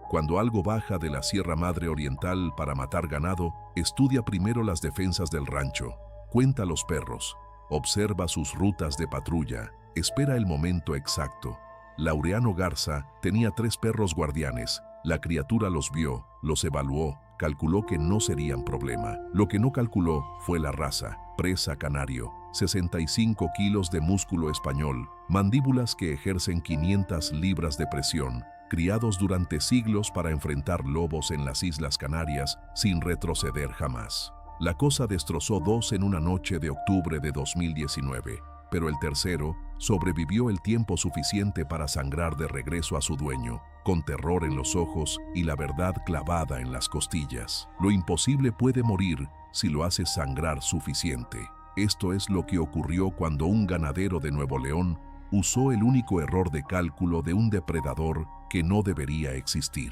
Cuando algo baja de la Sierra Madre Oriental para matar ganado, estudia primero las defensas del rancho, cuenta los perros, observa sus rutas de patrulla, espera el momento exacto. Laureano Garza tenía 3 perros guardianes. La criatura los vio, los evaluó, calculó que no serían problema. Lo que no calculó fue la raza. Presa canario, 65 kilos de músculo español, mandíbulas que ejercen 500 libras de presión, criados durante siglos para enfrentar lobos en las Islas Canarias sin retroceder jamás. La cosa destrozó 2 en una noche de octubre de 2019, pero el tercero sobrevivió el tiempo suficiente para sangrar de regreso a su dueño, con terror en los ojos y la verdad clavada en las costillas. Lo imposible puede morir si lo hace sangrar suficiente. Esto es lo que ocurrió cuando un ganadero de Nuevo León usó el único error de cálculo de un depredador que no debería existir.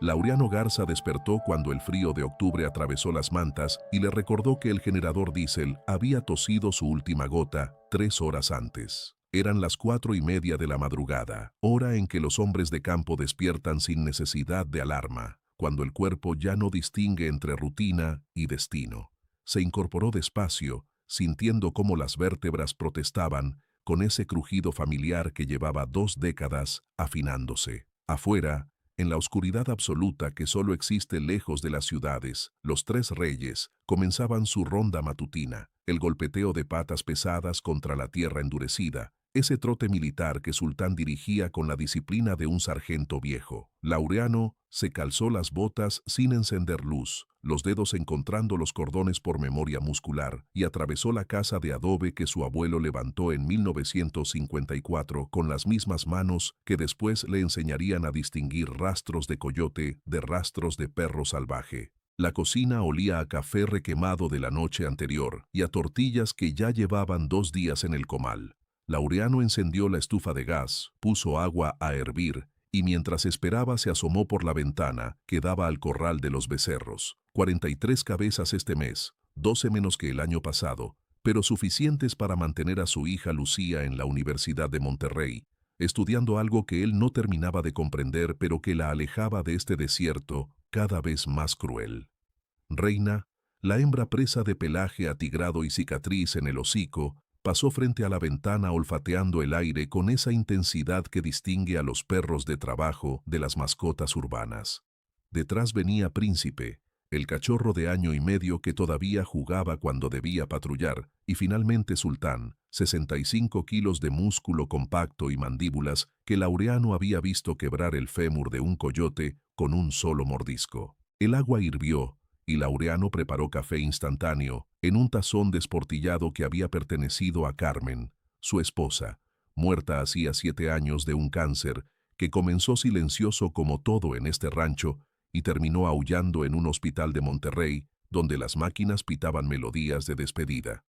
Laureano Garza despertó cuando el frío de octubre atravesó las mantas y le recordó que el generador diésel había tosido su última gota 3 horas antes. Eran las 4:30 de la madrugada, hora en que los hombres de campo despiertan sin necesidad de alarma, cuando el cuerpo ya no distingue entre rutina y destino. Se incorporó despacio, sintiendo cómo las vértebras protestaban con ese crujido familiar que llevaba 2 décadas afinándose. Afuera, en la oscuridad absoluta que solo existe lejos de las ciudades, los 3 reyes comenzaban su ronda matutina, el golpeteo de patas pesadas contra la tierra endurecida, ese trote militar que Sultán dirigía con la disciplina de un sargento viejo. Laureano se calzó las botas sin encender luz, los dedos encontrando los cordones por memoria muscular, y atravesó la casa de adobe que su abuelo levantó en 1954 con las mismas manos que después le enseñarían a distinguir rastros de coyote de rastros de perro salvaje. La cocina olía a café requemado de la noche anterior y a tortillas que ya llevaban 2 días en el comal. Laureano encendió la estufa de gas, puso agua a hervir y mientras esperaba se asomó por la ventana que daba al corral de los becerros. 43 cabezas este mes, 12 menos que el año pasado, pero suficientes para mantener a su hija Lucía en la Universidad de Monterrey, estudiando algo que él no terminaba de comprender pero que la alejaba de este desierto cada vez más cruel. Reina, la hembra presa de pelaje atigrado y cicatriz en el hocico, pasó frente a la ventana olfateando el aire con esa intensidad que distingue a los perros de trabajo de las mascotas urbanas. Detrás venía Príncipe, el cachorro de 1 año y medio que todavía jugaba cuando debía patrullar, y finalmente Sultán, 65 kilos de músculo compacto y mandíbulas que Laureano había visto quebrar el fémur de un coyote con un solo mordisco. El agua hirvió, y Laureano preparó café instantáneo en un tazón desportillado que había pertenecido a Carmen, su esposa, muerta hacía 7 años de un cáncer que comenzó silencioso como todo en este rancho y terminó aullando en un hospital de Monterrey donde las máquinas pitaban melodías de despedida.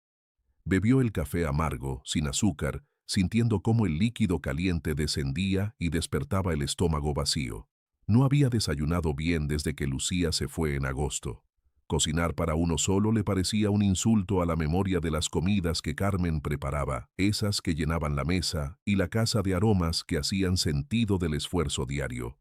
Bebió el café amargo, sin azúcar, sintiendo cómo el líquido caliente descendía y despertaba el estómago vacío. No había desayunado bien desde que Lucía se fue en agosto. Cocinar para uno solo le parecía un insulto a la memoria de las comidas que Carmen preparaba, esas que llenaban la mesa y la casa de aromas que hacían sentido del esfuerzo diario.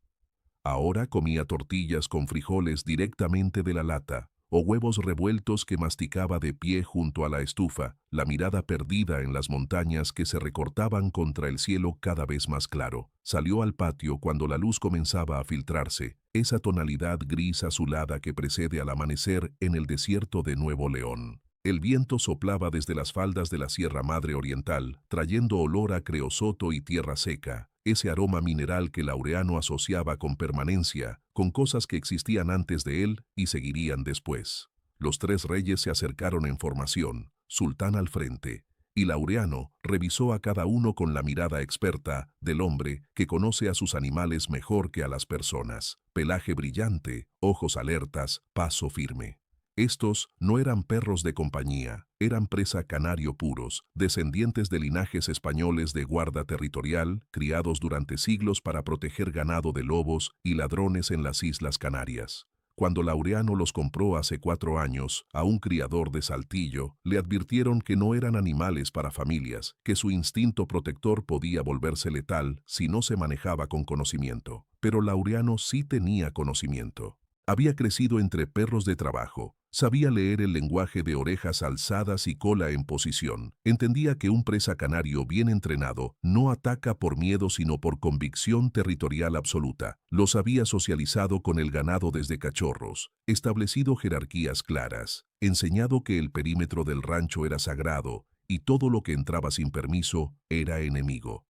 Ahora comía tortillas con frijoles directamente de la lata, o huevos revueltos que masticaba de pie junto a la estufa, la mirada perdida en las montañas que se recortaban contra el cielo cada vez más claro. Salió al patio cuando la luz comenzaba a filtrarse, esa tonalidad gris azulada que precede al amanecer en el desierto de Nuevo León. El viento soplaba desde las faldas de la Sierra Madre Oriental, trayendo olor a creosoto y tierra seca, ese aroma mineral que Laureano asociaba con permanencia, con cosas que existían antes de él y seguirían después. Los 3 reyes se acercaron en formación, Sultán al frente, y Laureano revisó a cada uno con la mirada experta del hombre que conoce a sus animales mejor que a las personas. Pelaje brillante, ojos alertas, paso firme. Estos no eran perros de compañía, eran presa canario puros, descendientes de linajes españoles de guarda territorial, criados durante siglos para proteger ganado de lobos y ladrones en las Islas Canarias. Cuando Laureano los compró hace 4 años a un criador de Saltillo, le advirtieron que no eran animales para familias, que su instinto protector podía volverse letal si no se manejaba con conocimiento. Pero Laureano sí tenía conocimiento. Había crecido entre perros de trabajo, sabía leer el lenguaje de orejas alzadas y cola en posición, entendía que un presa canario bien entrenado no ataca por miedo sino por convicción territorial absoluta. Los había socializado con el ganado desde cachorros, establecido jerarquías claras, enseñado que el perímetro del rancho era sagrado y todo lo que entraba sin permiso era enemigo.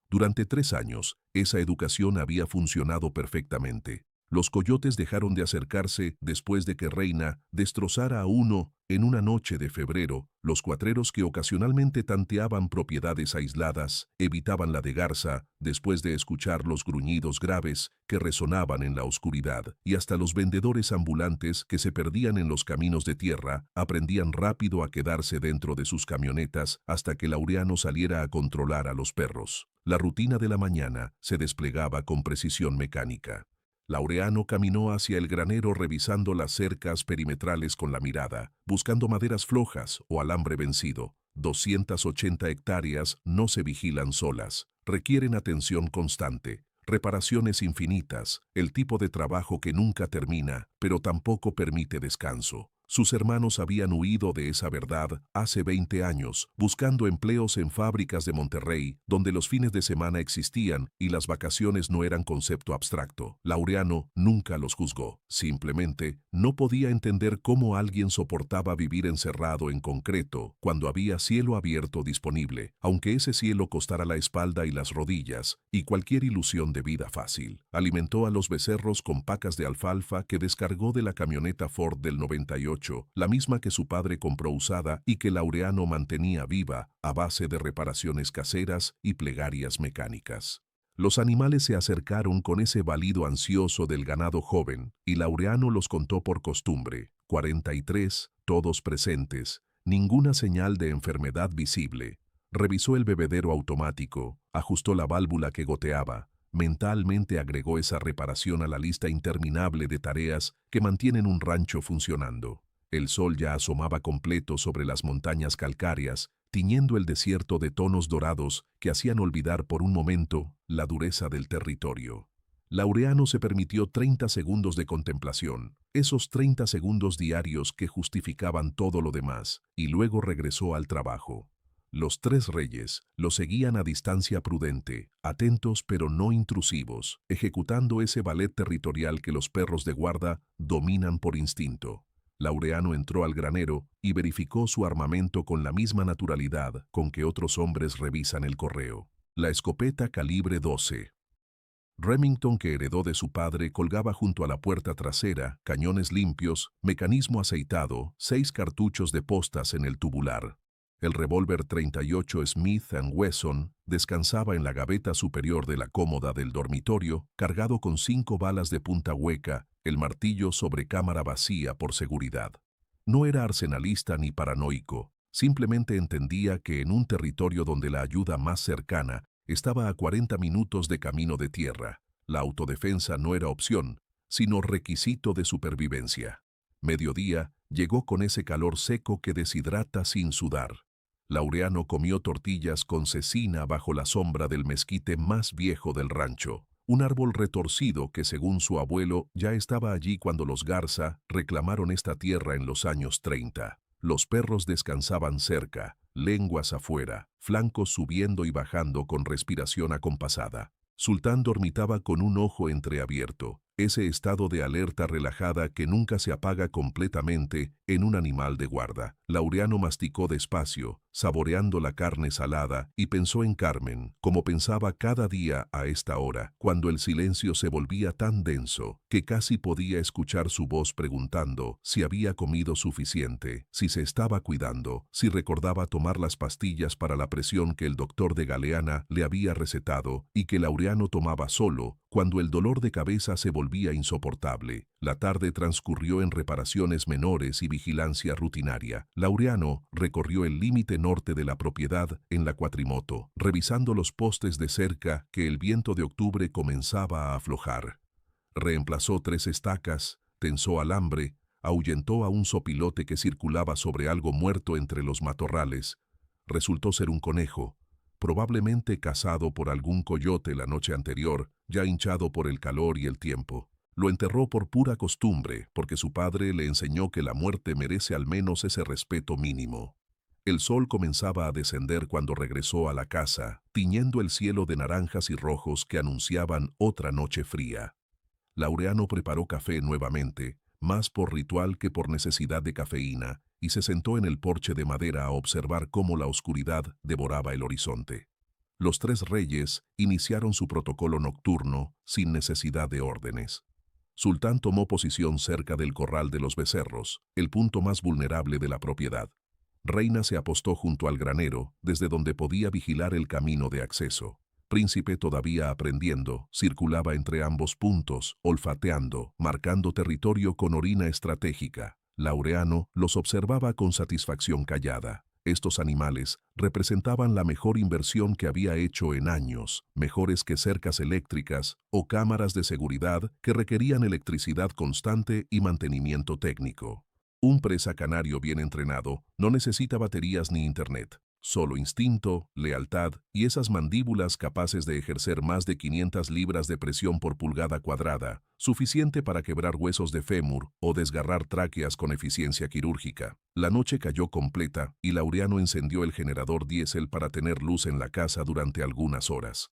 Durante 3 años, esa educación había funcionado perfectamente. Los coyotes dejaron de acercarse después de que Reina destrozara a uno en una noche de febrero. Los cuatreros que ocasionalmente tanteaban propiedades aisladas evitaban la de Garza después de escuchar los gruñidos graves que resonaban en la oscuridad, y hasta los vendedores ambulantes que se perdían en los caminos de tierra aprendían rápido a quedarse dentro de sus camionetas hasta que Laureano saliera a controlar a los perros. La rutina de la mañana se desplegaba con precisión mecánica. Laureano caminó hacia el granero revisando las cercas perimetrales con la mirada, buscando maderas flojas o alambre vencido. 280 hectáreas no se vigilan solas, requieren atención constante, reparaciones infinitas, el tipo de trabajo que nunca termina, pero tampoco permite descanso. Sus hermanos habían huido de esa verdad hace 20 años, buscando empleos en fábricas de Monterrey, donde los fines de semana existían y las vacaciones no eran concepto abstracto. Laureano nunca los juzgó, simplemente no podía entender cómo alguien soportaba vivir encerrado en concreto cuando había cielo abierto disponible, aunque ese cielo costara la espalda y las rodillas, y cualquier ilusión de vida fácil. Alimentó a los becerros con pacas de alfalfa que descargó de la camioneta Ford del 98, la misma que su padre compró usada y que Laureano mantenía viva a base de reparaciones caseras y plegarias mecánicas. Los animales se acercaron con ese balido ansioso del ganado joven, y Laureano los contó por costumbre. 43, todos presentes, ninguna señal de enfermedad visible. Revisó el bebedero automático, ajustó la válvula que goteaba. Mentalmente agregó esa reparación a la lista interminable de tareas que mantienen un rancho funcionando. El sol ya asomaba completo sobre las montañas calcáreas, tiñendo el desierto de tonos dorados que hacían olvidar por un momento la dureza del territorio. Laureano se permitió 30 segundos de contemplación, esos 30 segundos diarios que justificaban todo lo demás, y luego regresó al trabajo. Los 3 reyes lo seguían a distancia prudente, atentos pero no intrusivos, ejecutando ese ballet territorial que los perros de guarda dominan por instinto. Laureano entró al granero y verificó su armamento con la misma naturalidad con que otros hombres revisan el correo. La escopeta calibre 12. Remington que heredó de su padre colgaba junto a la puerta trasera, cañones limpios, mecanismo aceitado, 6 cartuchos de postas en el tubular. El revólver 38 Smith & Wesson descansaba en la gaveta superior de la cómoda del dormitorio, cargado con 5 balas de punta hueca, el martillo sobre cámara vacía por seguridad. No era arsenalista ni paranoico, simplemente entendía que en un territorio donde la ayuda más cercana estaba a 40 minutos de camino de tierra, la autodefensa no era opción, sino requisito de supervivencia. Mediodía llegó con ese calor seco que deshidrata sin sudar. Laureano comió tortillas con cecina bajo la sombra del mezquite más viejo del rancho, un árbol retorcido que según su abuelo ya estaba allí cuando los Garza reclamaron esta tierra en los años 30. Los perros descansaban cerca, lenguas afuera, flancos subiendo y bajando con respiración acompasada. Sultán dormitaba con un ojo entreabierto, ese estado de alerta relajada que nunca se apaga completamente en un animal de guarda. Laureano masticó despacio, saboreando la carne salada, y pensó en Carmen, como pensaba cada día a esta hora, cuando el silencio se volvía tan denso que casi podía escuchar su voz preguntando si había comido suficiente, si se estaba cuidando, si recordaba tomar las pastillas para la presión que el doctor de Galeana le había recetado y que Laureano tomaba solo, cuando el dolor de cabeza se volvía insoportable. La tarde transcurrió en reparaciones menores y vigilancia rutinaria. Laureano recorrió el límite norte de la propiedad en la cuatrimoto, revisando los postes de cerca que el viento de octubre comenzaba a aflojar. Reemplazó 3 estacas, tensó alambre, ahuyentó a un zopilote que circulaba sobre algo muerto entre los matorrales. Resultó ser un conejo, probablemente cazado por algún coyote la noche anterior, ya hinchado por el calor y el tiempo. Lo enterró por pura costumbre, porque su padre le enseñó que la muerte merece al menos ese respeto mínimo. El sol comenzaba a descender cuando regresó a la casa, tiñendo el cielo de naranjas y rojos que anunciaban otra noche fría. Laureano preparó café nuevamente, más por ritual que por necesidad de cafeína, y se sentó en el porche de madera a observar cómo la oscuridad devoraba el horizonte. Los tres reyes iniciaron su protocolo nocturno sin necesidad de órdenes. Sultán tomó posición cerca del corral de los becerros, el punto más vulnerable de la propiedad. Reina se apostó junto al granero, desde donde podía vigilar el camino de acceso. Príncipe, todavía aprendiendo, circulaba entre ambos puntos, olfateando, marcando territorio con orina estratégica. Laureano los observaba con satisfacción callada. Estos animales representaban la mejor inversión que había hecho en años, mejores que cercas eléctricas o cámaras de seguridad que requerían electricidad constante y mantenimiento técnico. Un presa canario bien entrenado no necesita baterías ni internet. Solo instinto, lealtad y esas mandíbulas capaces de ejercer más de 500 libras de presión por pulgada cuadrada, suficiente para quebrar huesos de fémur o desgarrar tráqueas con eficiencia quirúrgica. La noche cayó completa y Laureano encendió el generador diésel para tener luz en la casa durante algunas horas.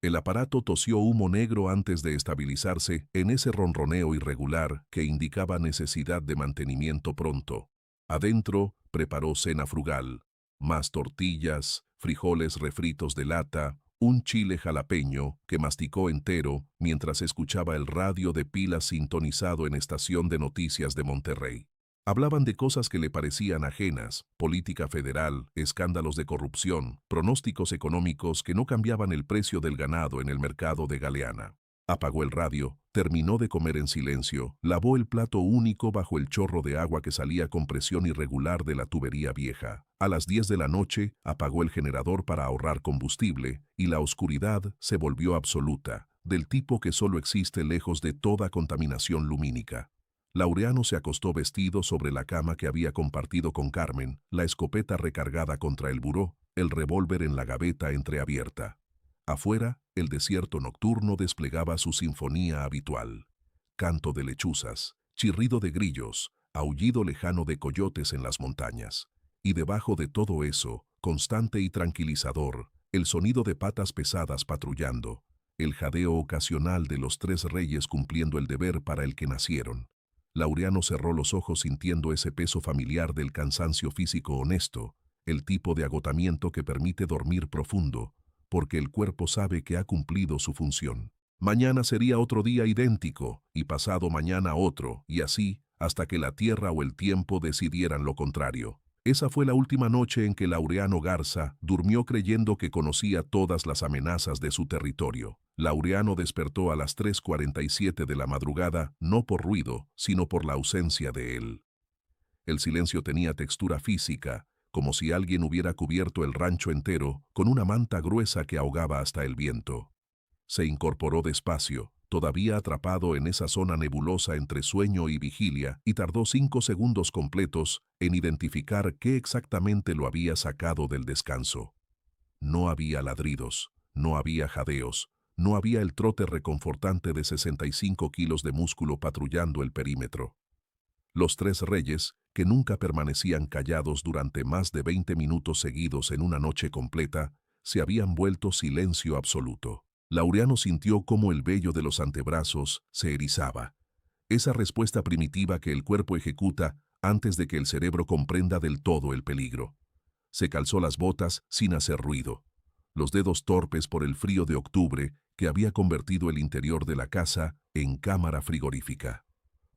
El aparato tosió humo negro antes de estabilizarse en ese ronroneo irregular que indicaba necesidad de mantenimiento pronto. Adentro, preparó cena frugal. Más tortillas, frijoles refritos de lata, un chile jalapeño que masticó entero mientras escuchaba el radio de pilas sintonizado en estación de noticias de Monterrey. Hablaban de cosas que le parecían ajenas, política federal, escándalos de corrupción, pronósticos económicos que no cambiaban el precio del ganado en el mercado de Galeana. Apagó el radio, terminó de comer en silencio, lavó el plato único bajo el chorro de agua que salía con presión irregular de la tubería vieja. A las 10 de la noche, apagó el generador para ahorrar combustible, y la oscuridad se volvió absoluta, del tipo que solo existe lejos de toda contaminación lumínica. Laureano se acostó vestido sobre la cama que había compartido con Carmen, la escopeta recargada contra el buró, el revólver en la gaveta entreabierta. Afuera, el desierto nocturno desplegaba su sinfonía habitual. Canto de lechuzas, chirrido de grillos, aullido lejano de coyotes en las montañas. Y debajo de todo eso, constante y tranquilizador, el sonido de patas pesadas patrullando, el jadeo ocasional de los tres reyes cumpliendo el deber para el que nacieron. Laureano cerró los ojos sintiendo ese peso familiar del cansancio físico honesto, el tipo de agotamiento que permite dormir profundo, porque el cuerpo sabe que ha cumplido su función. Mañana sería otro día idéntico, y pasado mañana otro, y así, hasta que la tierra o el tiempo decidieran lo contrario. Esa fue la última noche en que Laureano Garza durmió creyendo que conocía todas las amenazas de su territorio. Laureano despertó a las 3:47 de la madrugada, no por ruido, sino por la ausencia de él. El silencio tenía textura física, como si alguien hubiera cubierto el rancho entero con una manta gruesa que ahogaba hasta el viento. Se incorporó despacio, todavía atrapado en esa zona nebulosa entre sueño y vigilia, y tardó 5 segundos completos en identificar qué exactamente lo había sacado del descanso. No había ladridos, no había jadeos, no había el trote reconfortante de 65 kilos de músculo patrullando el perímetro. Los tres reyes, que nunca permanecían callados durante más de 20 minutos seguidos en una noche completa, se habían vuelto silencio absoluto. Laureano sintió cómo el vello de los antebrazos se erizaba. Esa respuesta primitiva que el cuerpo ejecuta antes de que el cerebro comprenda del todo el peligro. Se calzó las botas sin hacer ruido. Los dedos torpes por el frío de octubre que había convertido el interior de la casa en cámara frigorífica.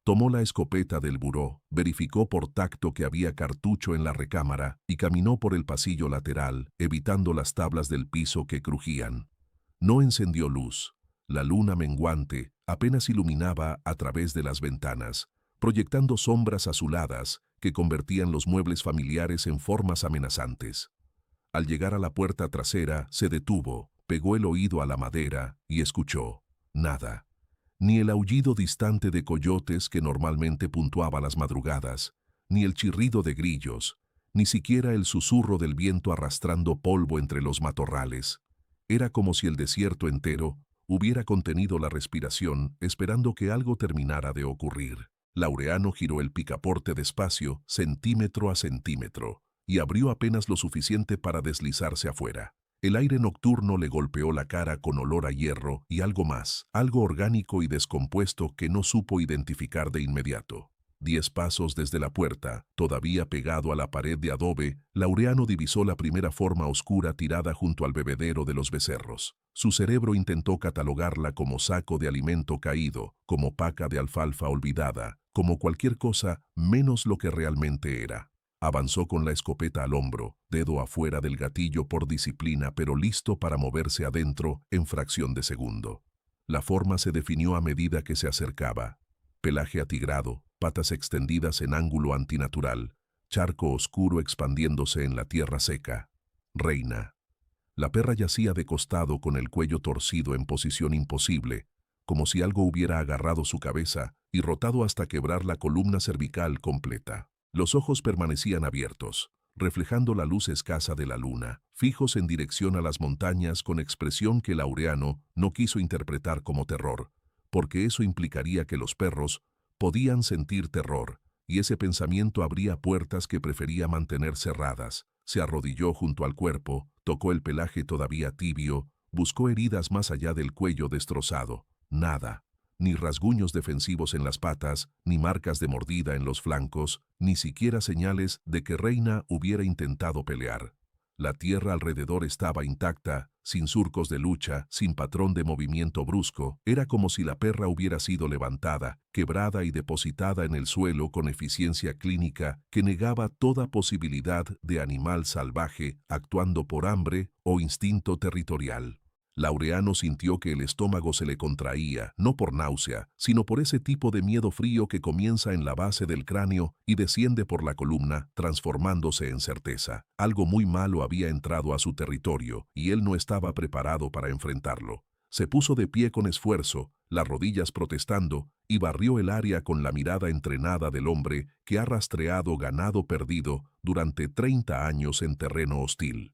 Tomó la escopeta del buró, verificó por tacto que había cartucho en la recámara y caminó por el pasillo lateral, evitando las tablas del piso que crujían. No encendió luz. La luna menguante apenas iluminaba a través de las ventanas, proyectando sombras azuladas que convertían los muebles familiares en formas amenazantes. Al llegar a la puerta trasera, se detuvo, pegó el oído a la madera y escuchó. Nada. Ni el aullido distante de coyotes que normalmente puntuaba las madrugadas, ni el chirrido de grillos, ni siquiera el susurro del viento arrastrando polvo entre los matorrales. Era como si el desierto entero hubiera contenido la respiración esperando que algo terminara de ocurrir. Laureano giró el picaporte despacio, centímetro a centímetro, y abrió apenas lo suficiente para deslizarse afuera. El aire nocturno le golpeó la cara con olor a hierro y algo más, algo orgánico y descompuesto que no supo identificar de inmediato. 10 pasos desde la puerta, todavía pegado a la pared de adobe, Laureano divisó la primera forma oscura tirada junto al bebedero de los becerros. Su cerebro intentó catalogarla como saco de alimento caído, como paca de alfalfa olvidada, como cualquier cosa menos lo que realmente era. Avanzó con la escopeta al hombro, dedo afuera del gatillo por disciplina, pero listo para moverse adentro en fracción de segundo. La forma se definió a medida que se acercaba. Pelaje atigrado, patas extendidas en ángulo antinatural, charco oscuro expandiéndose en la tierra seca. Reina. La perra yacía de costado con el cuello torcido en posición imposible, como si algo hubiera agarrado su cabeza y rotado hasta quebrar la columna cervical completa. Los ojos permanecían abiertos, reflejando la luz escasa de la luna, fijos en dirección a las montañas con expresión que Laureano no quiso interpretar como terror, porque eso implicaría que los perros podían sentir terror, y ese pensamiento abría puertas que prefería mantener cerradas. Se arrodilló junto al cuerpo, tocó el pelaje todavía tibio, buscó heridas más allá del cuello destrozado. Nada. Ni rasguños defensivos en las patas, ni marcas de mordida en los flancos, ni siquiera señales de que Reina hubiera intentado pelear. La tierra alrededor estaba intacta, sin surcos de lucha, sin patrón de movimiento brusco. Era como si la perra hubiera sido levantada, quebrada y depositada en el suelo con eficiencia clínica que negaba toda posibilidad de animal salvaje actuando por hambre o instinto territorial. Laureano sintió que el estómago se le contraía, no por náusea, sino por ese tipo de miedo frío que comienza en la base del cráneo y desciende por la columna, transformándose en certeza. Algo muy malo había entrado a su territorio, y él no estaba preparado para enfrentarlo. Se puso de pie con esfuerzo, las rodillas protestando, y barrió el área con la mirada entrenada del hombre que ha rastreado ganado perdido durante 30 años en terreno hostil.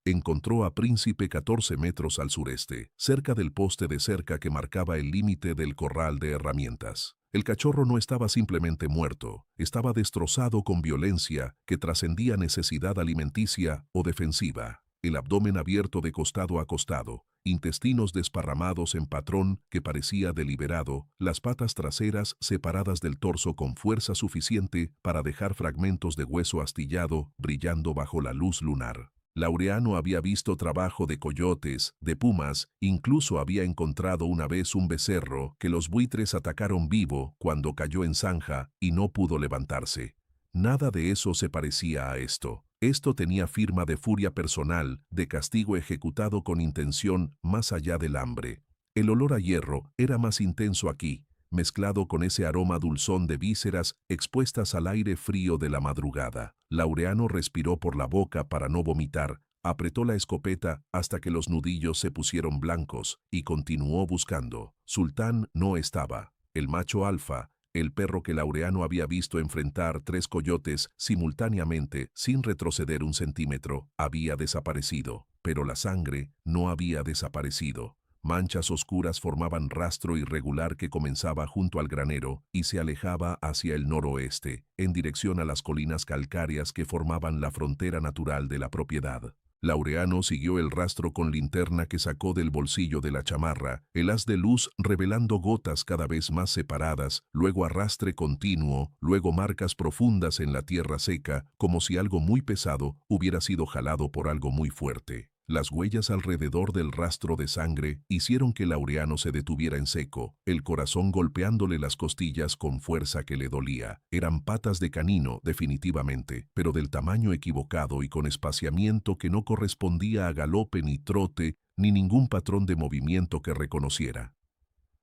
Encontró a Príncipe 14 metros al sureste, cerca del poste de cerca que marcaba el límite del corral de herramientas. El cachorro no estaba simplemente muerto, estaba destrozado con violencia que trascendía necesidad alimenticia o defensiva. El abdomen abierto de costado a costado, intestinos desparramados en patrón que parecía deliberado, las patas traseras separadas del torso con fuerza suficiente para dejar fragmentos de hueso astillado brillando bajo la luz lunar. Laureano había visto trabajo de coyotes, de pumas, incluso había encontrado una vez un becerro que los buitres atacaron vivo cuando cayó en zanja y no pudo levantarse. Nada de eso se parecía a esto. Esto tenía firma de furia personal, de castigo ejecutado con intención más allá del hambre. El olor a hierro era más intenso aquí, mezclado con ese aroma dulzón de vísceras expuestas al aire frío de la madrugada. Laureano respiró por la boca para no vomitar, apretó la escopeta hasta que los nudillos se pusieron blancos y continuó buscando. Sultán no estaba. El macho alfa, el perro que Laureano había visto enfrentar 3 coyotes simultáneamente sin retroceder un centímetro, había desaparecido, pero la sangre no había desaparecido. Manchas oscuras formaban rastro irregular que comenzaba junto al granero y se alejaba hacia el noroeste, en dirección a las colinas calcáreas que formaban la frontera natural de la propiedad. Laureano siguió el rastro con linterna que sacó del bolsillo de la chamarra, el haz de luz revelando gotas cada vez más separadas, luego arrastre continuo, luego marcas profundas en la tierra seca, como si algo muy pesado hubiera sido jalado por algo muy fuerte. Las huellas alrededor del rastro de sangre hicieron que Laureano se detuviera en seco, el corazón golpeándole las costillas con fuerza que le dolía. Eran patas de canino, definitivamente, pero del tamaño equivocado y con espaciamiento que no correspondía a galope ni trote, ni ningún patrón de movimiento que reconociera.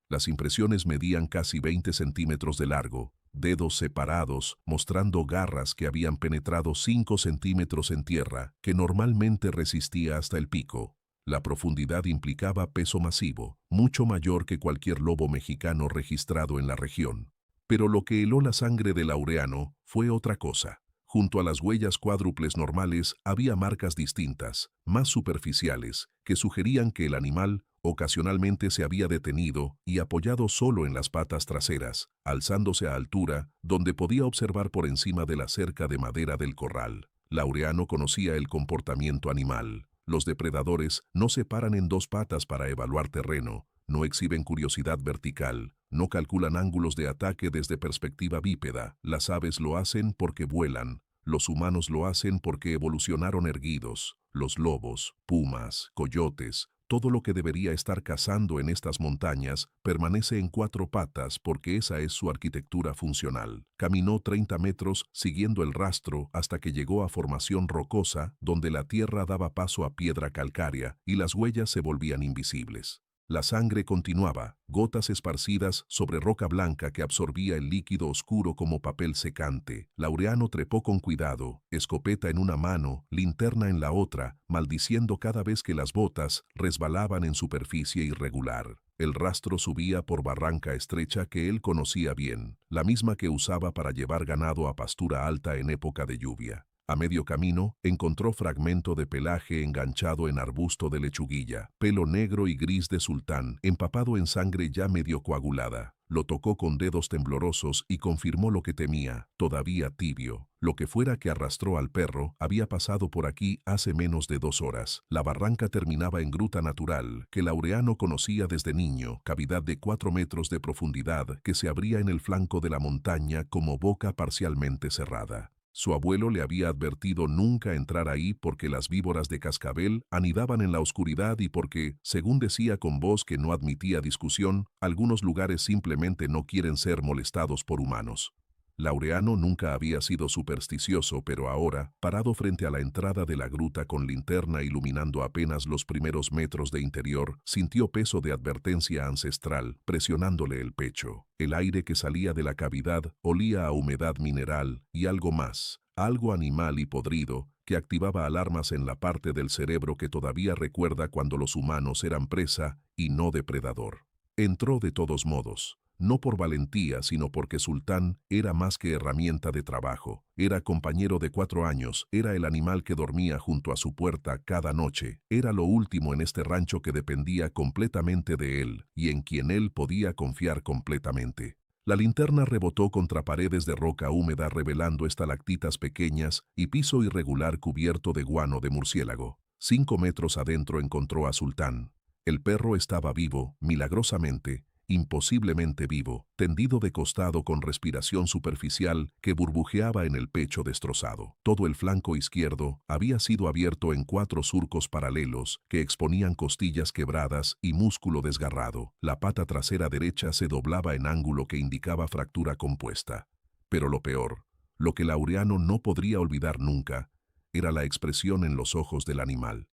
Las impresiones medían casi 20 centímetros de largo, dedos separados, mostrando garras que habían penetrado 5 centímetros en tierra, que normalmente resistía hasta el pico. La profundidad implicaba peso masivo, mucho mayor que cualquier lobo mexicano registrado en la región. Pero lo que heló la sangre de Laureano fue otra cosa. Junto a las huellas cuádruples normales había marcas distintas, más superficiales, que sugerían que el animal ocasionalmente se había detenido y apoyado solo en las patas traseras, alzándose a altura, donde podía observar por encima de la cerca de madera del corral. Laureano conocía el comportamiento animal. Los depredadores no se paran en dos patas para evaluar terreno, no exhiben curiosidad vertical, no calculan ángulos de ataque desde perspectiva bípeda. Las aves lo hacen porque vuelan, los humanos lo hacen porque evolucionaron erguidos. Los lobos, pumas, coyotes, todo lo que debería estar cazando en estas montañas permanece en cuatro patas porque esa es su arquitectura funcional. Caminó 30 metros siguiendo el rastro hasta que llegó a formación rocosa donde la tierra daba paso a piedra calcárea y las huellas se volvían invisibles. La sangre continuaba, gotas esparcidas sobre roca blanca que absorbía el líquido oscuro como papel secante. Laureano trepó con cuidado, escopeta en una mano, linterna en la otra, maldiciendo cada vez que las botas resbalaban en superficie irregular. El rastro subía por barranca estrecha que él conocía bien, la misma que usaba para llevar ganado a pastura alta en época de lluvia. A medio camino, encontró fragmento de pelaje enganchado en arbusto de lechuguilla, pelo negro y gris de sultán, empapado en sangre ya medio coagulada. Lo tocó con dedos temblorosos y confirmó lo que temía, todavía tibio. Lo que fuera que arrastró al perro había pasado por aquí hace menos de 2 horas. La barranca terminaba en gruta natural, que Laureano conocía desde niño, cavidad de 4 metros de profundidad que se abría en el flanco de la montaña como boca parcialmente cerrada. Su abuelo le había advertido nunca entrar ahí porque las víboras de cascabel anidaban en la oscuridad y porque, según decía con voz que no admitía discusión, algunos lugares simplemente no quieren ser molestados por humanos. Laureano nunca había sido supersticioso, pero ahora, parado frente a la entrada de la gruta con linterna iluminando apenas los primeros metros de interior, sintió peso de advertencia ancestral presionándole el pecho. El aire que salía de la cavidad olía a humedad mineral y algo más, algo animal y podrido, que activaba alarmas en la parte del cerebro que todavía recuerda cuando los humanos eran presa y no depredador. Entró de todos modos. No por valentía, sino porque Sultán era más que herramienta de trabajo. Era compañero de 4 años, era el animal que dormía junto a su puerta cada noche. Era lo último en este rancho que dependía completamente de él y en quien él podía confiar completamente. La linterna rebotó contra paredes de roca húmeda revelando estalactitas pequeñas y piso irregular cubierto de guano de murciélago. 5 metros adentro encontró a Sultán. El perro estaba vivo, milagrosamente, imposiblemente vivo, tendido de costado con respiración superficial que burbujeaba en el pecho destrozado. Todo el flanco izquierdo había sido abierto en 4 surcos paralelos que exponían costillas quebradas y músculo desgarrado. La pata trasera derecha se doblaba en ángulo que indicaba fractura compuesta. Pero lo peor, lo que Laureano no podría olvidar nunca, era la expresión en los ojos del animal.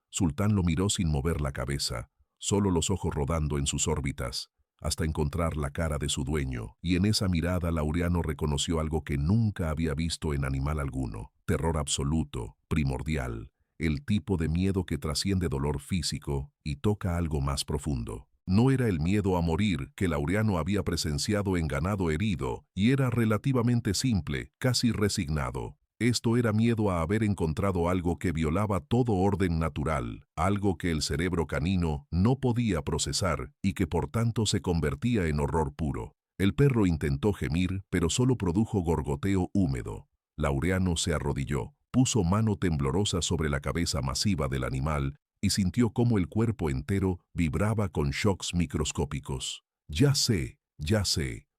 Sultán lo miró sin mover la cabeza, solo los ojos rodando en sus órbitas, hasta encontrar la cara de su dueño, y en esa mirada Laureano reconoció algo que nunca había visto en animal alguno: terror absoluto, primordial, el tipo de miedo que trasciende dolor físico y toca algo más profundo. No era el miedo a morir que Laureano había presenciado en ganado herido, y era relativamente simple, casi resignado. Esto era miedo a haber encontrado algo que violaba todo orden natural, algo que el cerebro canino no podía procesar y que por tanto se convertía en horror puro. El perro intentó gemir, pero solo produjo gorgoteo húmedo. Laureano se arrodilló, puso mano temblorosa sobre la cabeza masiva del animal y sintió cómo el cuerpo entero vibraba con shocks microscópicos. Ya sé,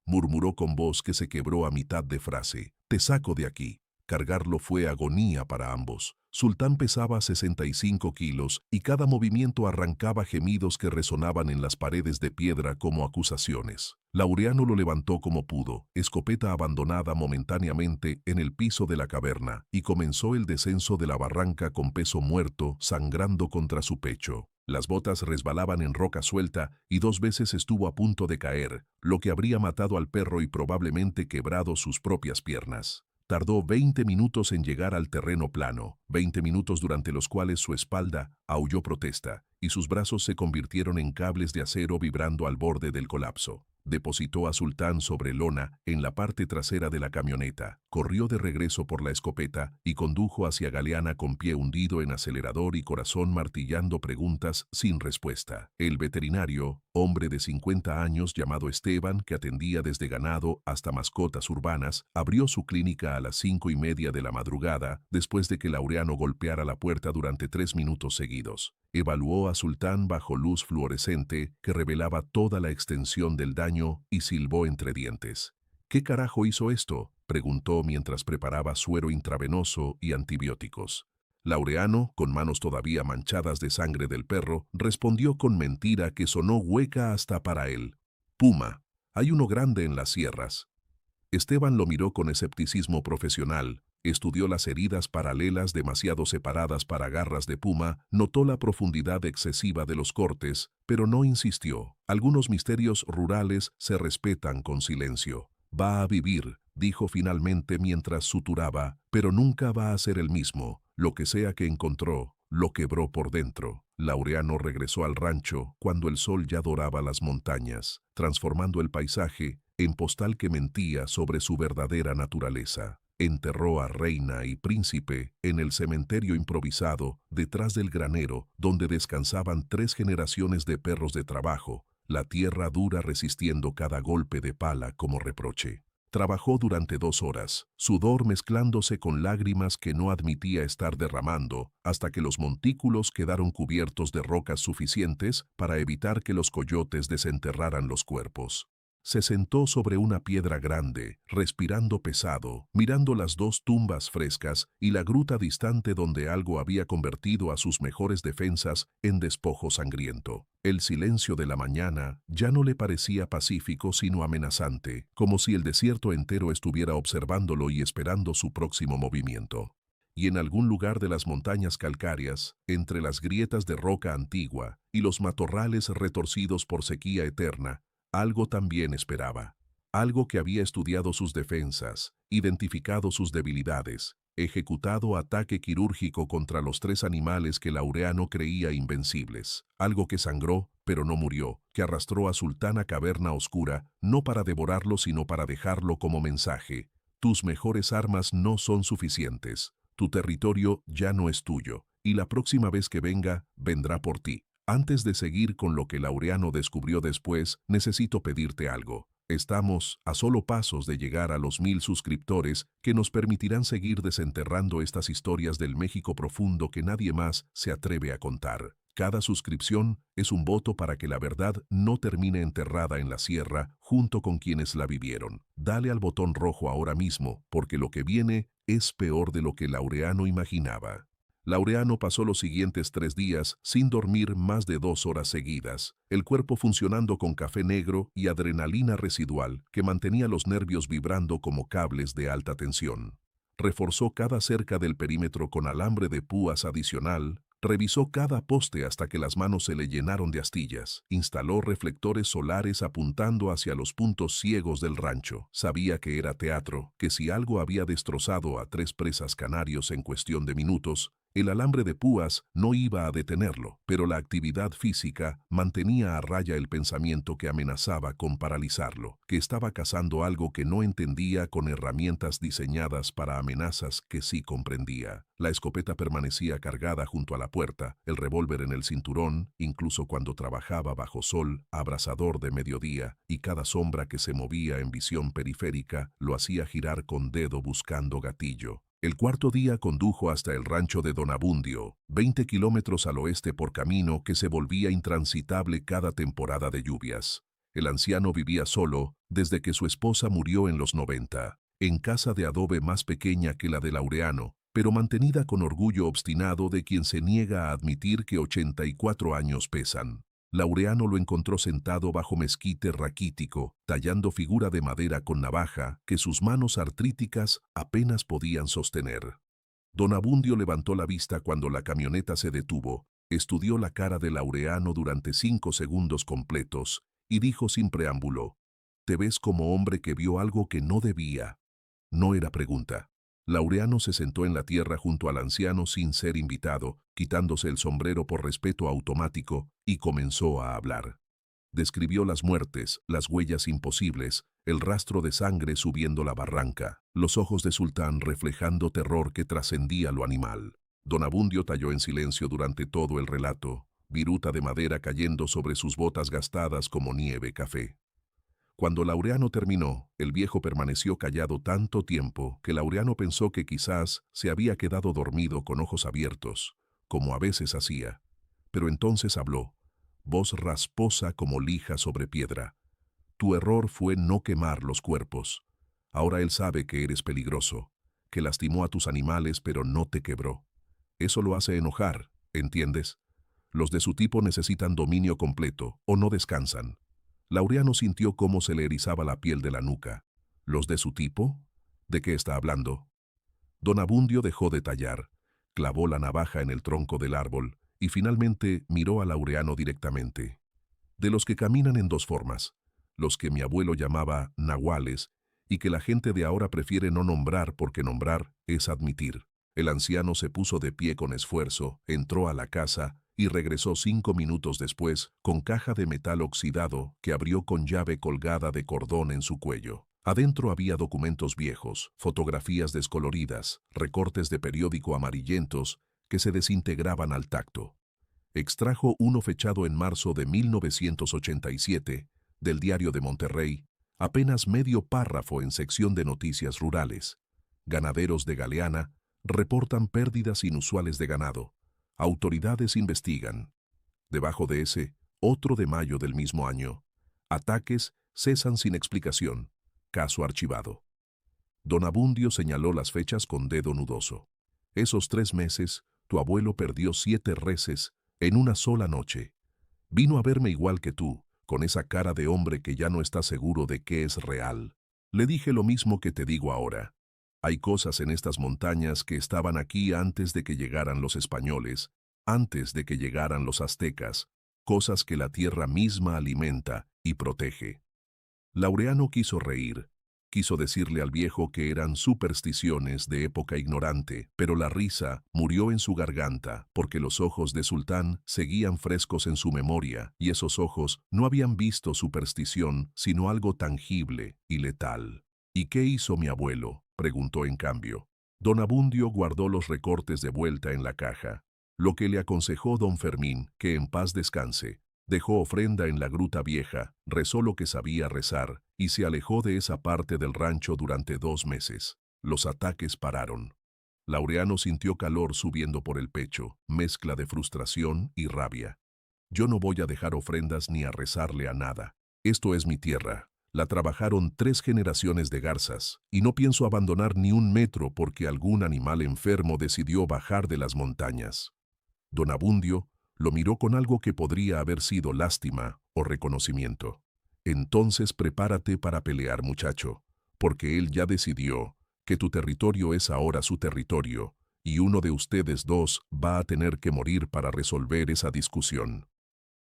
murmuró con voz que se quebró a mitad de frase. Te saco de aquí. Cargarlo fue agonía para ambos. Sultán pesaba 65 kilos y cada movimiento arrancaba gemidos que resonaban en las paredes de piedra como acusaciones. Laureano lo levantó como pudo, escopeta abandonada momentáneamente en el piso de la caverna, y comenzó el descenso de la barranca con peso muerto sangrando contra su pecho. Las botas resbalaban en roca suelta y 2 veces estuvo a punto de caer, lo que habría matado al perro y probablemente quebrado sus propias piernas. Tardó 20 minutos en llegar al terreno plano, 20 minutos durante los cuales su espalda aulló protesta y sus brazos se convirtieron en cables de acero vibrando al borde del colapso. Depositó a Sultán sobre lona en la parte trasera de la camioneta, corrió de regreso por la escopeta y condujo hacia Galeana con pie hundido en acelerador y corazón martillando preguntas sin respuesta. El veterinario, hombre de 50 años llamado Esteban, que atendía desde ganado hasta mascotas urbanas, abrió su clínica a las 5:30 de la madrugada después de que Laureano golpeara la puerta durante 3 minutos seguidos. Evaluó a Sultán bajo luz fluorescente que revelaba toda la extensión del daño y silbó entre dientes. ¿Qué carajo hizo esto?, preguntó mientras preparaba suero intravenoso y antibióticos. Laureano, con manos todavía manchadas de sangre del perro, respondió con mentira que sonó hueca hasta para él. Puma. Hay uno grande en las sierras. Esteban lo miró con escepticismo profesional, estudió las heridas paralelas demasiado separadas para garras de puma, notó la profundidad excesiva de los cortes, pero no insistió. Algunos misterios rurales se respetan con silencio. Va a vivir, dijo finalmente mientras suturaba, pero nunca va a ser el mismo. Lo que sea que encontró, lo quebró por dentro. Laureano regresó al rancho cuando el sol ya doraba las montañas, transformando el paisaje en postal que mentía sobre su verdadera naturaleza. Enterró a reina y príncipe en el cementerio improvisado detrás del granero donde descansaban 3 generaciones de perros de trabajo, la tierra dura resistiendo cada golpe de pala como reproche. Trabajó durante 2 horas, sudor mezclándose con lágrimas que no admitía estar derramando, hasta que los montículos quedaron cubiertos de rocas suficientes para evitar que los coyotes desenterraran los cuerpos. Se sentó sobre una piedra grande, respirando pesado, mirando las 2 tumbas frescas y la gruta distante donde algo había convertido a sus mejores defensas en despojo sangriento. El silencio de la mañana ya no le parecía pacífico sino amenazante, como si el desierto entero estuviera observándolo y esperando su próximo movimiento. Y en algún lugar de las montañas calcáreas, entre las grietas de roca antigua y los matorrales retorcidos por sequía eterna, algo también esperaba. Algo que había estudiado sus defensas, identificado sus debilidades, ejecutado ataque quirúrgico contra los 3 animales que Laureano creía invencibles. Algo que sangró, pero no murió, que arrastró a Sultán a caverna oscura, no para devorarlo sino para dejarlo como mensaje. Tus mejores armas no son suficientes. Tu territorio ya no es tuyo, y la próxima vez que venga, vendrá por ti. Antes de seguir con lo que Laureano descubrió después, necesito pedirte algo. Estamos a solo pasos de llegar a los 1000 suscriptores que nos permitirán seguir desenterrando estas historias del México profundo que nadie más se atreve a contar. Cada suscripción es un voto para que la verdad no termine enterrada en la sierra junto con quienes la vivieron. Dale al botón rojo ahora mismo, porque lo que viene es peor de lo que Laureano imaginaba. Laureano pasó los siguientes 3 días sin dormir más de 2 horas seguidas, el cuerpo funcionando con café negro y adrenalina residual que mantenía los nervios vibrando como cables de alta tensión. Reforzó cada cerca del perímetro con alambre de púas adicional, revisó cada poste hasta que las manos se le llenaron de astillas, instaló reflectores solares apuntando hacia los puntos ciegos del rancho. Sabía que era teatro, que si algo había destrozado a 3 presas canarios en cuestión de minutos, el alambre de púas no iba a detenerlo, pero la actividad física mantenía a raya el pensamiento que amenazaba con paralizarlo, que estaba cazando algo que no entendía con herramientas diseñadas para amenazas que sí comprendía. La escopeta permanecía cargada junto a la puerta, el revólver en el cinturón, incluso cuando trabajaba bajo sol abrasador de mediodía, y cada sombra que se movía en visión periférica lo hacía girar con dedo buscando gatillo. El 4.º día condujo hasta el rancho de Don Abundio, 20 kilómetros al oeste por camino que se volvía intransitable cada temporada de lluvias. El anciano vivía solo desde que su esposa murió en los 90, en casa de adobe más pequeña que la de Laureano, pero mantenida con orgullo obstinado de quien se niega a admitir que 84 años pesan. Laureano lo encontró sentado bajo mezquite raquítico, tallando figura de madera con navaja que sus manos artríticas apenas podían sostener. Don Abundio levantó la vista cuando la camioneta se detuvo, estudió la cara de Laureano durante 5 segundos completos y dijo sin preámbulo: «Te ves como hombre que vio algo que no debía». No era pregunta. Laureano se sentó en la tierra junto al anciano sin ser invitado, quitándose el sombrero por respeto automático, y comenzó a hablar. Describió las muertes, las huellas imposibles, el rastro de sangre subiendo la barranca, los ojos de Sultán reflejando terror que trascendía lo animal. Don Abundio talló en silencio durante todo el relato, viruta de madera cayendo sobre sus botas gastadas como nieve café. Cuando Laureano terminó, el viejo permaneció callado tanto tiempo que Laureano pensó que quizás se había quedado dormido con ojos abiertos, como a veces hacía. Pero entonces habló, voz rasposa como lija sobre piedra. Tu error fue no quemar los cuerpos. Ahora él sabe que eres peligroso, que lastimó a tus animales pero no te quebró. Eso lo hace enojar, ¿entiendes? Los de su tipo necesitan dominio completo o no descansan. Laureano sintió cómo se le erizaba la piel de la nuca. ¿Los de su tipo? ¿De qué está hablando? Don Abundio dejó de tallar, clavó la navaja en el tronco del árbol y finalmente miró a Laureano directamente. De los que caminan en dos formas, los que mi abuelo llamaba nahuales y que la gente de ahora prefiere no nombrar porque nombrar es admitir. El anciano se puso de pie con esfuerzo, entró a la casa y regresó 5 minutos después con caja de metal oxidado que abrió con llave colgada de cordón en su cuello. Adentro había documentos viejos, fotografías descoloridas, recortes de periódico amarillentos que se desintegraban al tacto. Extrajo uno fechado en marzo de 1987, del Diario de Monterrey, apenas medio párrafo en sección de noticias rurales. Ganaderos de Galeana reportan pérdidas inusuales de ganado. Autoridades investigan. Debajo de ese, otro de mayo del mismo año. Ataques cesan sin explicación. Caso archivado. Don Abundio señaló las fechas con dedo nudoso. Esos 3 meses, tu abuelo perdió 7 reses en una sola noche. Vino a verme igual que tú, con esa cara de hombre que ya no está seguro de qué es real. Le dije lo mismo que te digo ahora. Hay cosas en estas montañas que estaban aquí antes de que llegaran los españoles, antes de que llegaran los aztecas, cosas que la tierra misma alimenta y protege. Laureano quiso reír, quiso decirle al viejo que eran supersticiones de época ignorante, pero la risa murió en su garganta porque los ojos de Sultán seguían frescos en su memoria y esos ojos no habían visto superstición sino algo tangible y letal. ¿Y qué hizo mi abuelo?, preguntó en cambio. Don Abundio guardó los recortes de vuelta en la caja. Lo que le aconsejó don Fermín, que en paz descanse. Dejó ofrenda en la gruta vieja, rezó lo que sabía rezar y se alejó de esa parte del rancho durante 2 meses. Los ataques pararon. Laureano sintió calor subiendo por el pecho, mezcla de frustración y rabia. Yo no voy a dejar ofrendas ni a rezarle a nada. Esto es mi tierra. La trabajaron 3 generaciones de garzas y no pienso abandonar ni un metro porque algún animal enfermo decidió bajar de las montañas. Don Abundio lo miró con algo que podría haber sido lástima o reconocimiento. Entonces prepárate para pelear, muchacho, porque él ya decidió que tu territorio es ahora su territorio y uno de ustedes dos va a tener que morir para resolver esa discusión.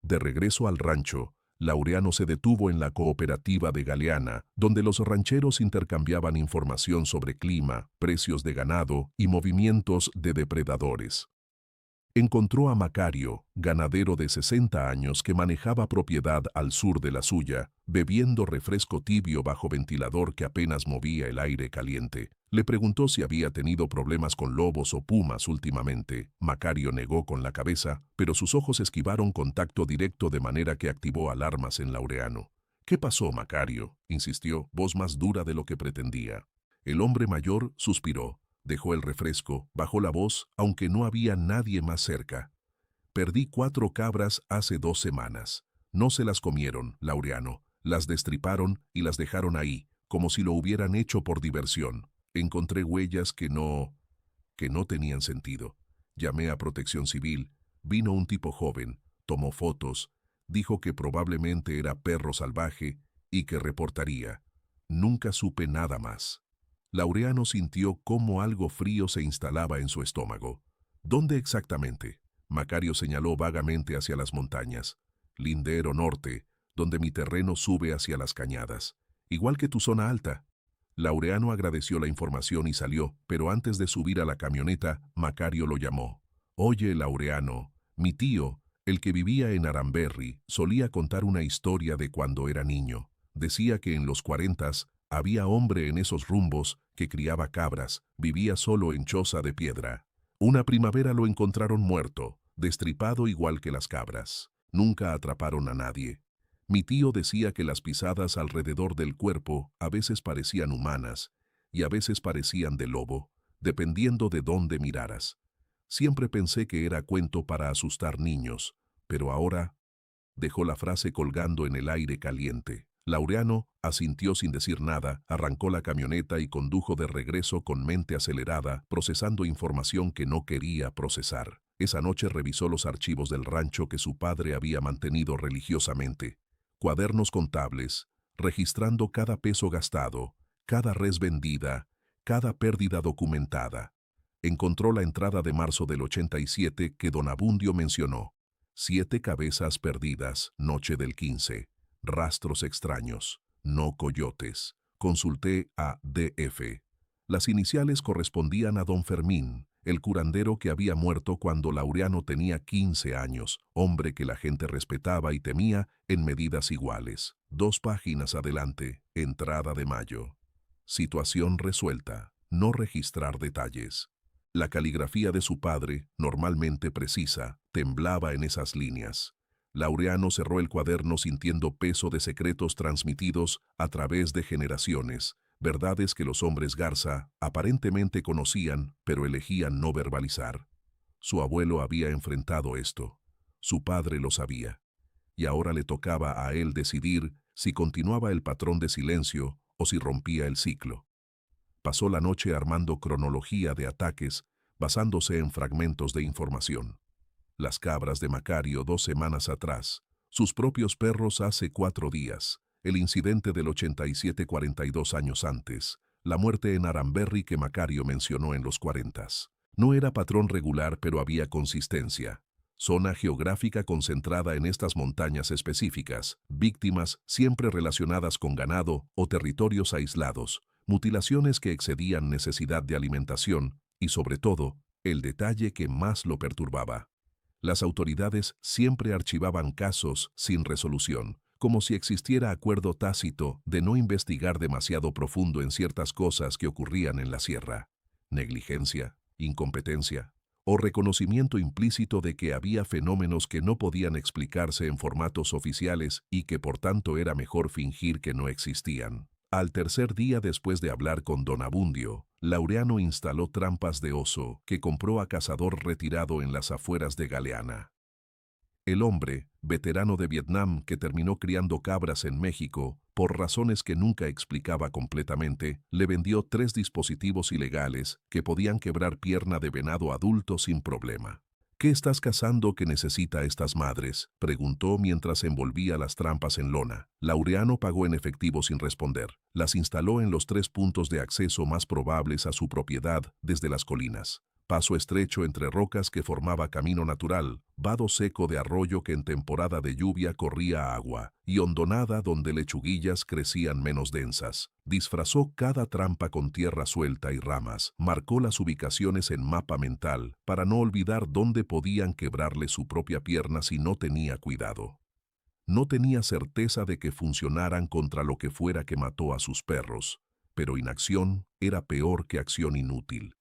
De regreso al rancho, Laureano se detuvo en la cooperativa de Galeana, donde los rancheros intercambiaban información sobre clima, precios de ganado y movimientos de depredadores. Encontró a Macario, ganadero de 60 años que manejaba propiedad al sur de la suya, bebiendo refresco tibio bajo ventilador que apenas movía el aire caliente. Le preguntó si había tenido problemas con lobos o pumas últimamente. Macario negó con la cabeza, pero sus ojos esquivaron contacto directo de manera que activó alarmas en Laureano. ¿Qué pasó, Macario?, insistió, voz más dura de lo que pretendía. El hombre mayor suspiró. Dejó el refresco, bajó la voz, aunque no había nadie más cerca. Perdí 4 cabras hace 2 semanas. No se las comieron, Laureano. Las destriparon y las dejaron ahí, como si lo hubieran hecho por diversión. Encontré huellas que no tenían sentido. Llamé a Protección Civil. Vino un tipo joven, tomó fotos, dijo que probablemente era perro salvaje y que reportaría. Nunca supe nada más. Laureano sintió cómo algo frío se instalaba en su estómago. ¿Dónde exactamente? Macario señaló vagamente hacia las montañas. Lindero Norte, donde mi terreno sube hacia las cañadas. Igual que tu zona alta. Laureano agradeció la información y salió, pero antes de subir a la camioneta, Macario lo llamó. «Oye, Laureano, mi tío, el que vivía en Aramberri, solía contar una historia de cuando era niño. Decía que en los 40 había hombre en esos rumbos que criaba cabras, vivía solo en choza de piedra. Una primavera lo encontraron muerto, destripado igual que las cabras. Nunca atraparon a nadie. Mi tío decía que las pisadas alrededor del cuerpo a veces parecían humanas y a veces parecían de lobo, dependiendo de dónde miraras. Siempre pensé que era cuento para asustar niños, pero ahora…» Dejó la frase colgando en el aire caliente. Laureano asintió sin decir nada, arrancó la camioneta y condujo de regreso con mente acelerada, procesando información que no quería procesar. Esa noche revisó los archivos del rancho que su padre había mantenido religiosamente. Cuadernos contables, registrando cada peso gastado, cada res vendida, cada pérdida documentada. Encontró la entrada de marzo del 87 que don Abundio mencionó. 7 cabezas perdidas, noche del 15. Rastros extraños, no coyotes. Consulté a DF. Las iniciales correspondían a don Fermín, el curandero que había muerto cuando Laureano tenía 15 años, hombre que la gente respetaba y temía en medidas iguales. 2 páginas adelante, entrada de mayo. Situación resuelta, no registrar detalles. La caligrafía de su padre, normalmente precisa, temblaba en esas líneas. Laureano cerró el cuaderno sintiendo peso de secretos transmitidos a través de generaciones, verdades que los hombres Garza aparentemente conocían, pero elegían no verbalizar. Su abuelo había enfrentado esto. Su padre lo sabía. Y ahora le tocaba a él decidir si continuaba el patrón de silencio o si rompía el ciclo. Pasó la noche armando cronología de ataques, basándose en fragmentos de información. Las cabras de Macario 2 semanas atrás, sus propios perros hace 4 días, el incidente del 87 42 años antes, la muerte en Aramberri que Macario mencionó en los 40. No era patrón regular, pero había consistencia. Zona geográfica concentrada en estas montañas específicas, víctimas siempre relacionadas con ganado o territorios aislados, mutilaciones que excedían necesidad de alimentación y, sobre todo, el detalle que más lo perturbaba. Las autoridades siempre archivaban casos sin resolución, como si existiera acuerdo tácito de no investigar demasiado profundo en ciertas cosas que ocurrían en la sierra. Negligencia, incompetencia o reconocimiento implícito de que había fenómenos que no podían explicarse en formatos oficiales y que por tanto era mejor fingir que no existían. Al tercer día después de hablar con don Abundio, Laureano instaló trampas de oso que compró a cazador retirado en las afueras de Galeana. El hombre, veterano de Vietnam que terminó criando cabras en México, por razones que nunca explicaba completamente, le vendió 3 dispositivos ilegales que podían quebrar pierna de venado adulto sin problema. «¿Qué estás cazando que necesita estas madres?», preguntó mientras envolvía las trampas en lona. Laureano pagó en efectivo sin responder. Las instaló en los 3 puntos de acceso más probables a su propiedad desde las colinas. Paso estrecho entre rocas que formaba camino natural, vado seco de arroyo que en temporada de lluvia corría agua, y hondonada donde lechuguillas crecían menos densas. Disfrazó cada trampa con tierra suelta y ramas, marcó las ubicaciones en mapa mental para no olvidar dónde podían quebrarle su propia pierna si no tenía cuidado. No tenía certeza de que funcionaran contra lo que fuera que mató a sus perros, pero inacción era peor que acción inútil.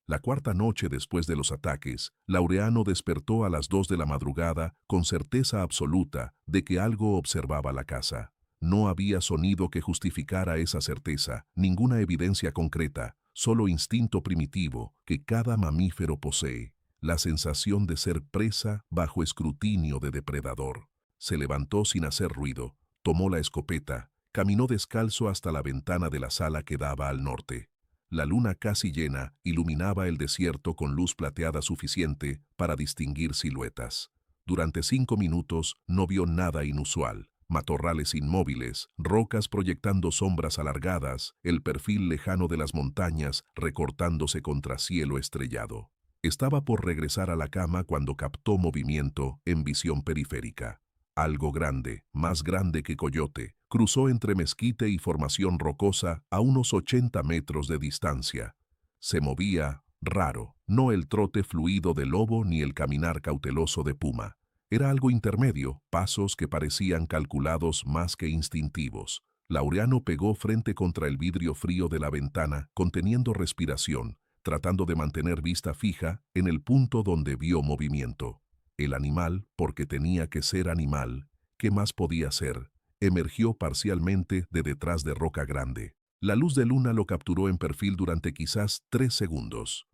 La 4ª noche después de los ataques, Laureano despertó a las 2 de la madrugada con certeza absoluta de que algo observaba la casa. No había sonido que justificara esa certeza, ninguna evidencia concreta, solo instinto primitivo que cada mamífero posee, la sensación de ser presa bajo escrutinio de depredador. Se levantó sin hacer ruido, tomó la escopeta, caminó descalzo hasta la ventana de la sala que daba al norte. La luna casi llena iluminaba el desierto con luz plateada suficiente para distinguir siluetas. Durante 5 minutos no vio nada inusual. Matorrales inmóviles, rocas proyectando sombras alargadas, el perfil lejano de las montañas recortándose contra cielo estrellado. Estaba por regresar a la cama cuando captó movimiento en visión periférica. Algo grande, más grande que Coyote, cruzó entre mezquite y formación rocosa a unos 80 metros de distancia. Se movía raro, no el trote fluido de lobo ni el caminar cauteloso de puma. Era algo intermedio, pasos que parecían calculados más que instintivos. Laureano pegó frente contra el vidrio frío de la ventana, conteniendo respiración, tratando de mantener vista fija en el punto donde vio movimiento. El animal, porque tenía que ser animal, ¿qué más podía ser? Emergió parcialmente de detrás de roca grande. La luz de luna lo capturó en perfil durante quizás 3 segundos.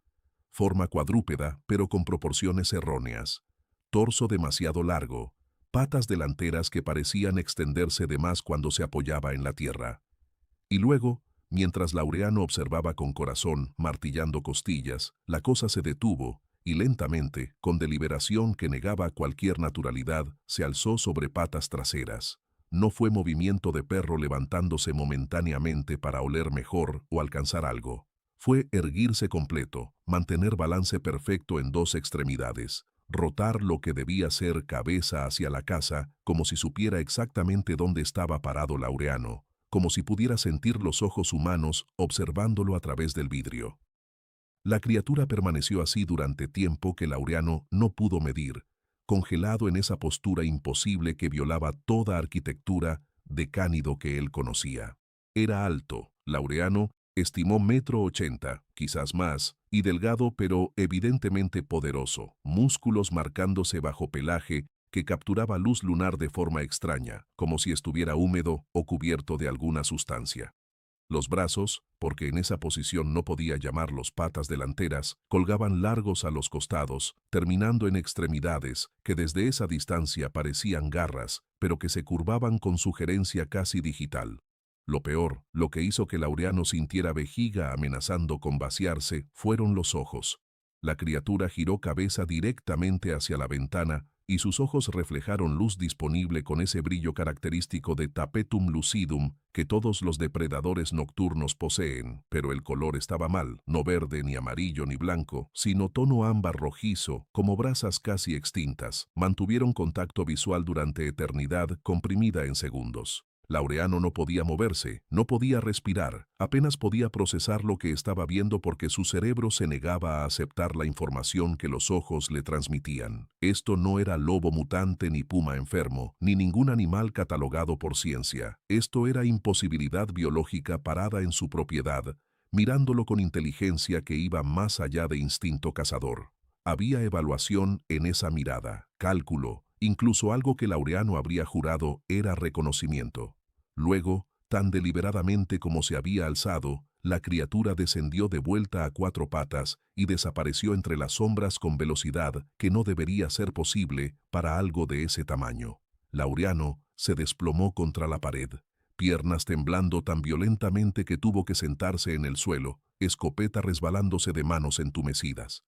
Forma cuadrúpeda, pero con proporciones erróneas. Torso demasiado largo, patas delanteras que parecían extenderse de más cuando se apoyaba en la tierra. Y luego, mientras Laureano observaba con corazón, martillando costillas, la cosa se detuvo y lentamente, con deliberación que negaba cualquier naturalidad, se alzó sobre patas traseras. No fue movimiento de perro levantándose momentáneamente para oler mejor o alcanzar algo. Fue erguirse completo, mantener balance perfecto en 2 extremidades, rotar lo que debía ser cabeza hacia la casa, como si supiera exactamente dónde estaba parado Laureano, como si pudiera sentir los ojos humanos observándolo a través del vidrio. La criatura permaneció así durante tiempo que Laureano no pudo medir, congelado en esa postura imposible que violaba toda arquitectura de cánido que él conocía. Era alto, Laureano estimó 1,80 m, quizás más, y delgado pero evidentemente poderoso, músculos marcándose bajo pelaje que capturaba luz lunar de forma extraña, como si estuviera húmedo o cubierto de alguna sustancia. Los brazos, porque en esa posición no podía llamarlos patas delanteras, colgaban largos a los costados, terminando en extremidades que desde esa distancia parecían garras, pero que se curvaban con sugerencia casi digital. Lo peor, lo que hizo que Laureano sintiera vejiga amenazando con vaciarse, fueron los ojos. La criatura giró cabeza directamente hacia la ventana, y sus ojos reflejaron luz disponible con ese brillo característico de tapetum lucidum que todos los depredadores nocturnos poseen, pero el color estaba mal, no verde ni amarillo ni blanco, sino tono ámbar rojizo, como brasas casi extintas. Mantuvieron contacto visual durante eternidad, comprimida en segundos. Laureano no podía moverse, no podía respirar, apenas podía procesar lo que estaba viendo porque su cerebro se negaba a aceptar la información que los ojos le transmitían. Esto no era lobo mutante ni puma enfermo, ni ningún animal catalogado por ciencia. Esto era imposibilidad biológica parada en su propiedad, mirándolo con inteligencia que iba más allá de instinto cazador. Había evaluación en esa mirada, cálculo, incluso algo que Laureano habría jurado era reconocimiento. Luego, tan deliberadamente como se había alzado, la criatura descendió de vuelta a 4 patas y desapareció entre las sombras con velocidad que no debería ser posible para algo de ese tamaño. Laureano se desplomó contra la pared, piernas temblando tan violentamente que tuvo que sentarse en el suelo, escopeta resbalándose de manos entumecidas.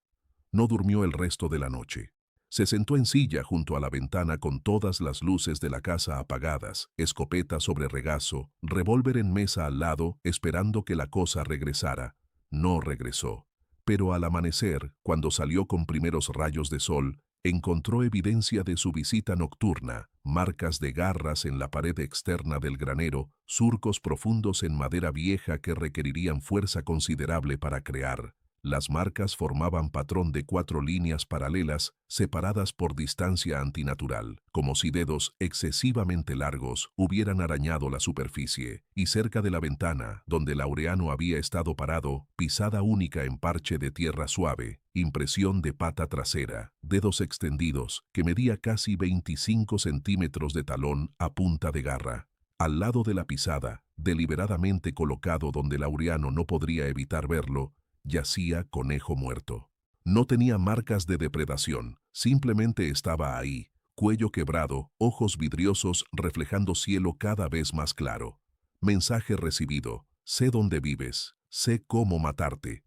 No durmió el resto de la noche. Se sentó en silla junto a la ventana con todas las luces de la casa apagadas, escopeta sobre regazo, revólver en mesa al lado, esperando que la cosa regresara. No regresó. Pero al amanecer, cuando salió con primeros rayos de sol, encontró evidencia de su visita nocturna, marcas de garras en la pared externa del granero, surcos profundos en madera vieja que requerirían fuerza considerable para crear. Las marcas formaban patrón de 4 líneas paralelas, separadas por distancia antinatural, como si dedos excesivamente largos hubieran arañado la superficie, y cerca de la ventana, donde Laureano había estado parado, pisada única en parche de tierra suave, impresión de pata trasera, dedos extendidos, que medía casi 25 centímetros de talón a punta de garra. Al lado de la pisada, deliberadamente colocado donde Laureano no podría evitar verlo, yacía Conejo muerto. No tenía marcas de depredación, simplemente estaba ahí, cuello quebrado, ojos vidriosos reflejando cielo cada vez más claro. Mensaje recibido: sé dónde vives, sé cómo matarte.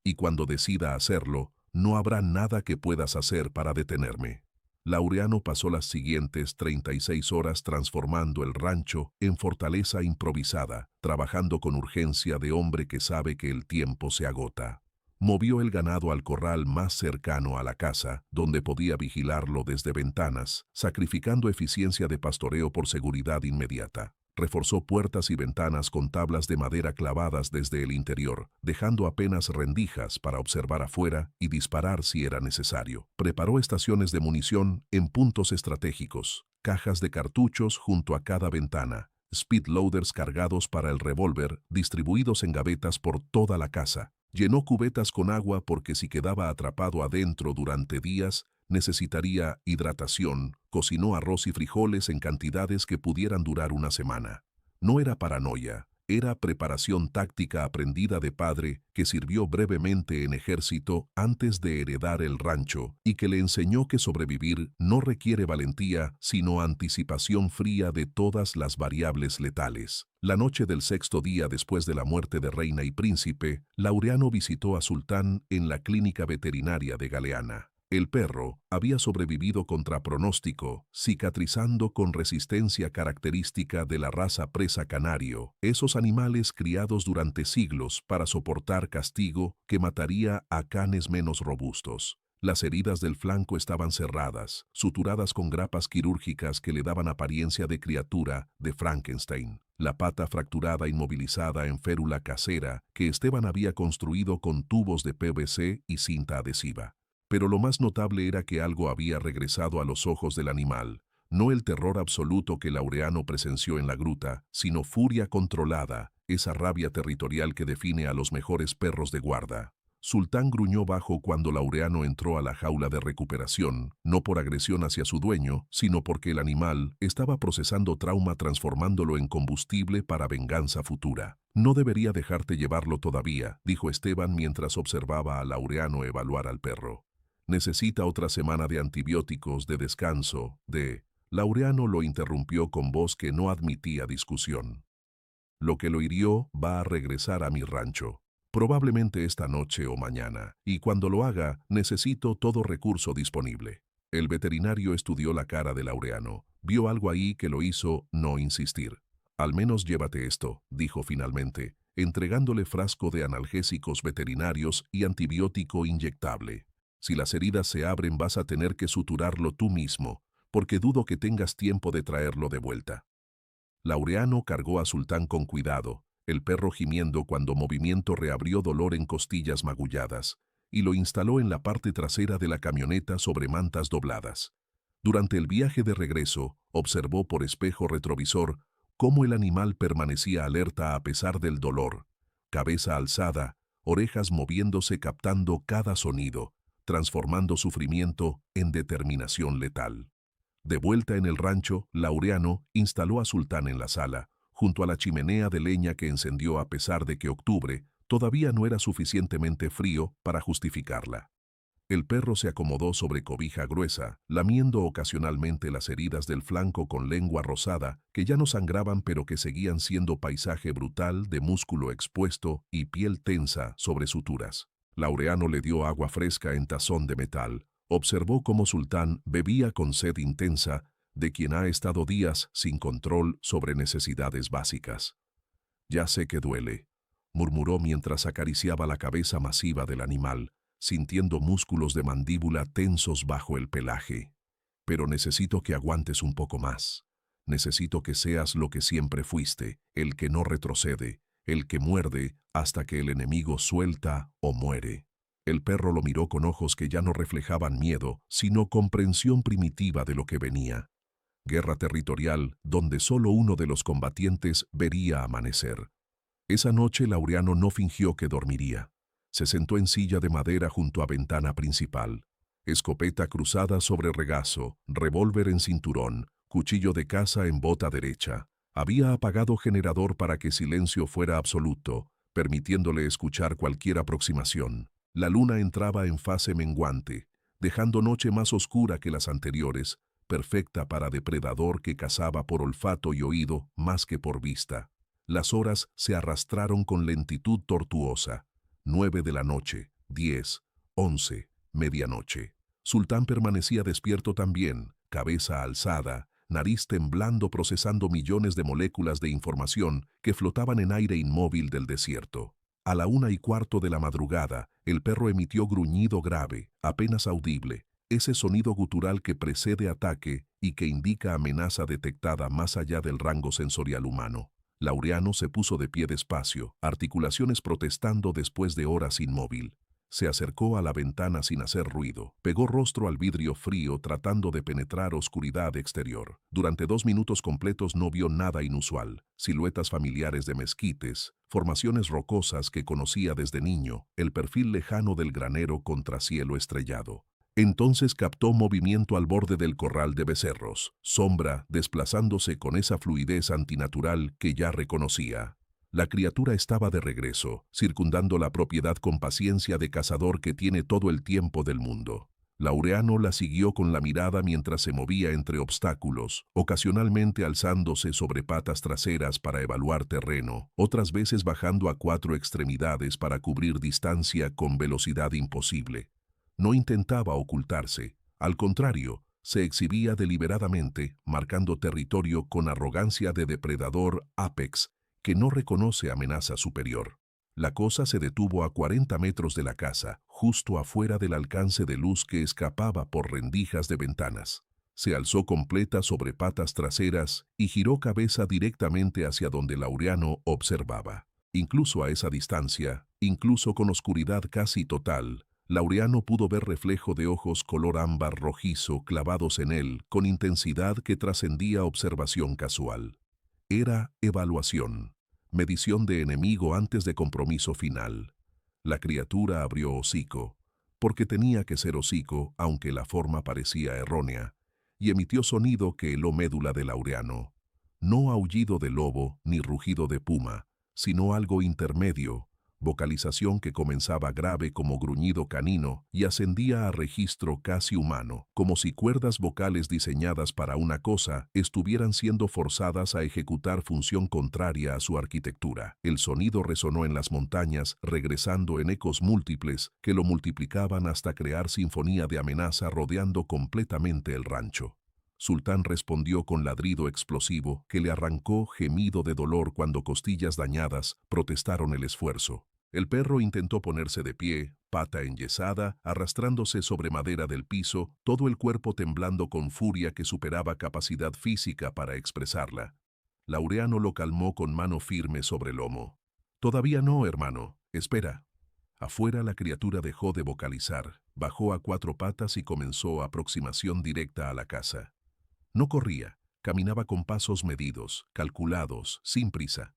Y cuando decida hacerlo, no habrá nada que puedas hacer para detenerme. Laureano pasó las siguientes 36 horas transformando el rancho en fortaleza improvisada, trabajando con urgencia de hombre que sabe que el tiempo se agota. Movió el ganado al corral más cercano a la casa, donde podía vigilarlo desde ventanas, sacrificando eficiencia de pastoreo por seguridad inmediata. Reforzó puertas y ventanas con tablas de madera clavadas desde el interior, dejando apenas rendijas para observar afuera y disparar si era necesario. Preparó estaciones de munición en puntos estratégicos, cajas de cartuchos junto a cada ventana, speed loaders cargados para el revólver, distribuidos en gavetas por toda la casa. Llenó cubetas con agua porque si quedaba atrapado adentro durante días, necesitaría hidratación. Cocinó arroz y frijoles en cantidades que pudieran durar una semana. No era paranoia, era preparación táctica aprendida de padre que sirvió brevemente en ejército antes de heredar el rancho y que le enseñó que sobrevivir no requiere valentía, sino anticipación fría de todas las variables letales. La noche del sexto día después de la muerte de Reina y Príncipe, Laureano visitó a Sultán en la clínica veterinaria de Galeana. El perro había sobrevivido contra pronóstico, cicatrizando con resistencia característica de la raza presa canario, esos animales criados durante siglos para soportar castigo que mataría a canes menos robustos. Las heridas del flanco estaban cerradas, suturadas con grapas quirúrgicas que le daban apariencia de criatura de Frankenstein. La pata fracturada inmovilizada en férula casera que Esteban había construido con tubos de PVC y cinta adhesiva. Pero lo más notable era que algo había regresado a los ojos del animal, no el terror absoluto que Laureano presenció en la gruta, sino furia controlada, esa rabia territorial que define a los mejores perros de guarda. Sultán gruñó bajo cuando Laureano entró a la jaula de recuperación, no por agresión hacia su dueño, sino porque el animal estaba procesando trauma transformándolo en combustible para venganza futura. No debería dejarte llevarlo todavía, dijo Esteban mientras observaba a Laureano evaluar al perro. Necesita otra semana de antibióticos, de descanso, de... Laureano lo interrumpió con voz que no admitía discusión. Lo que lo hirió va a regresar a mi rancho, probablemente esta noche o mañana, y cuando lo haga necesito todo recurso disponible. El veterinario estudió la cara de Laureano, vio algo ahí que lo hizo no insistir. Al menos llévate esto, dijo finalmente, entregándole frasco de analgésicos veterinarios y antibiótico inyectable. Si las heridas se abren vas a tener que suturarlo tú mismo, porque dudo que tengas tiempo de traerlo de vuelta. Laureano cargó a Sultán con cuidado, el perro gimiendo cuando movimiento reabrió dolor en costillas magulladas, y lo instaló en la parte trasera de la camioneta sobre mantas dobladas. Durante el viaje de regreso, observó por espejo retrovisor cómo el animal permanecía alerta a pesar del dolor, cabeza alzada, orejas moviéndose captando cada sonido, transformando sufrimiento en determinación letal. De vuelta en el rancho, Laureano instaló a Sultán en la sala, junto a la chimenea de leña que encendió a pesar de que octubre todavía no era suficientemente frío para justificarla. El perro se acomodó sobre cobija gruesa, lamiendo ocasionalmente las heridas del flanco con lengua rosada, que ya no sangraban pero que seguían siendo paisaje brutal de músculo expuesto y piel tensa sobre suturas. Laureano le dio agua fresca en tazón de metal. Observó cómo Sultán bebía con sed intensa de quien ha estado días sin control sobre necesidades básicas. «Ya sé que duele», murmuró mientras acariciaba la cabeza masiva del animal, sintiendo músculos de mandíbula tensos bajo el pelaje. «Pero necesito que aguantes un poco más. Necesito que seas lo que siempre fuiste, el que no retrocede, el que muerde hasta que el enemigo suelta o muere». El perro lo miró con ojos que ya no reflejaban miedo, sino comprensión primitiva de lo que venía. Guerra territorial donde solo uno de los combatientes vería amanecer. Esa noche Laureano no fingió que dormiría. Se sentó en silla de madera junto a ventana principal. Escopeta cruzada sobre regazo, revólver en cinturón, cuchillo de caza en bota derecha. Había apagado generador para que silencio fuera absoluto, permitiéndole escuchar cualquier aproximación. La luna entraba en fase menguante, dejando noche más oscura que las anteriores, perfecta para depredador que cazaba por olfato y oído más que por vista. Las horas se arrastraron con lentitud tortuosa. 9 de la noche, 10, 11, medianoche. Sultán permanecía despierto también, cabeza alzada, nariz temblando procesando millones de moléculas de información que flotaban en aire inmóvil del desierto. A la 1:15 de la madrugada, El perro emitió gruñido grave, apenas audible, ese sonido gutural que precede ataque y que indica amenaza detectada más allá del rango sensorial humano. Laureano se puso de pie despacio, articulaciones protestando después de horas inmóvil. Se acercó a la ventana sin hacer ruido, pegó rostro al vidrio frío tratando de penetrar oscuridad exterior. Durante 2 minutos completos no vio nada inusual, siluetas familiares de mezquites, formaciones rocosas que conocía desde niño, el perfil lejano del granero contra cielo estrellado. Entonces captó movimiento al borde del corral de becerros, sombra desplazándose con esa fluidez antinatural que ya reconocía. La criatura estaba de regreso, circundando la propiedad con paciencia de cazador que tiene todo el tiempo del mundo. Laureano la siguió con la mirada mientras se movía entre obstáculos, ocasionalmente alzándose sobre patas traseras para evaluar terreno, otras veces bajando a 4 extremidades para cubrir distancia con velocidad imposible. No intentaba ocultarse, al contrario, se exhibía deliberadamente, marcando territorio con arrogancia de depredador apex, que no reconoce amenaza superior. La cosa se detuvo a 40 metros de la casa, justo afuera del alcance de luz que escapaba por rendijas de ventanas. Se alzó completa sobre patas traseras y giró cabeza directamente hacia donde Laureano observaba. Incluso a esa distancia, incluso con oscuridad casi total, Laureano pudo ver reflejo de ojos color ámbar rojizo clavados en él con intensidad que trascendía observación casual. Era evaluación, medición de enemigo antes de compromiso final. La criatura abrió hocico, porque tenía que ser hocico, aunque la forma parecía errónea, y emitió sonido que heló médula de Laureano. No aullido de lobo ni rugido de puma, sino algo intermedio, vocalización que comenzaba grave como gruñido canino y ascendía a registro casi humano, como si cuerdas vocales diseñadas para una cosa estuvieran siendo forzadas a ejecutar función contraria a su arquitectura. El sonido resonó en las montañas, regresando en ecos múltiples que lo multiplicaban hasta crear sinfonía de amenaza rodeando completamente el rancho. Sultán respondió con ladrido explosivo que le arrancó gemido de dolor cuando costillas dañadas protestaron el esfuerzo. El perro intentó ponerse de pie, pata enyesada, arrastrándose sobre madera del piso, todo el cuerpo temblando con furia que superaba capacidad física para expresarla. Laureano lo calmó con mano firme sobre el lomo. «Todavía no, hermano, espera». Afuera la criatura dejó de vocalizar, bajó a 4 patas y comenzó aproximación directa a la casa. No corría, caminaba con pasos medidos, calculados, sin prisa.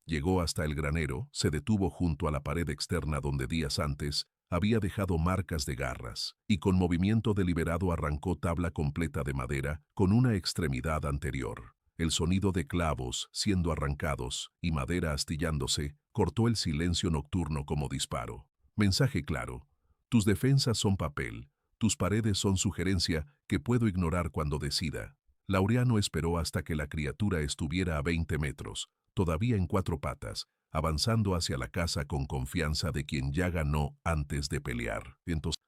Llegó hasta el granero, se detuvo junto a la pared externa donde días antes había dejado marcas de garras, y con movimiento deliberado arrancó tabla completa de madera con una extremidad anterior. El sonido de clavos siendo arrancados y madera astillándose cortó el silencio nocturno como disparo. Mensaje claro: tus defensas son papel, tus paredes son sugerencia que puedo ignorar cuando decida. Laureano esperó hasta que la criatura estuviera a 20 metros, todavía en 4 patas, avanzando hacia la casa con confianza de quien ya ganó antes de pelear.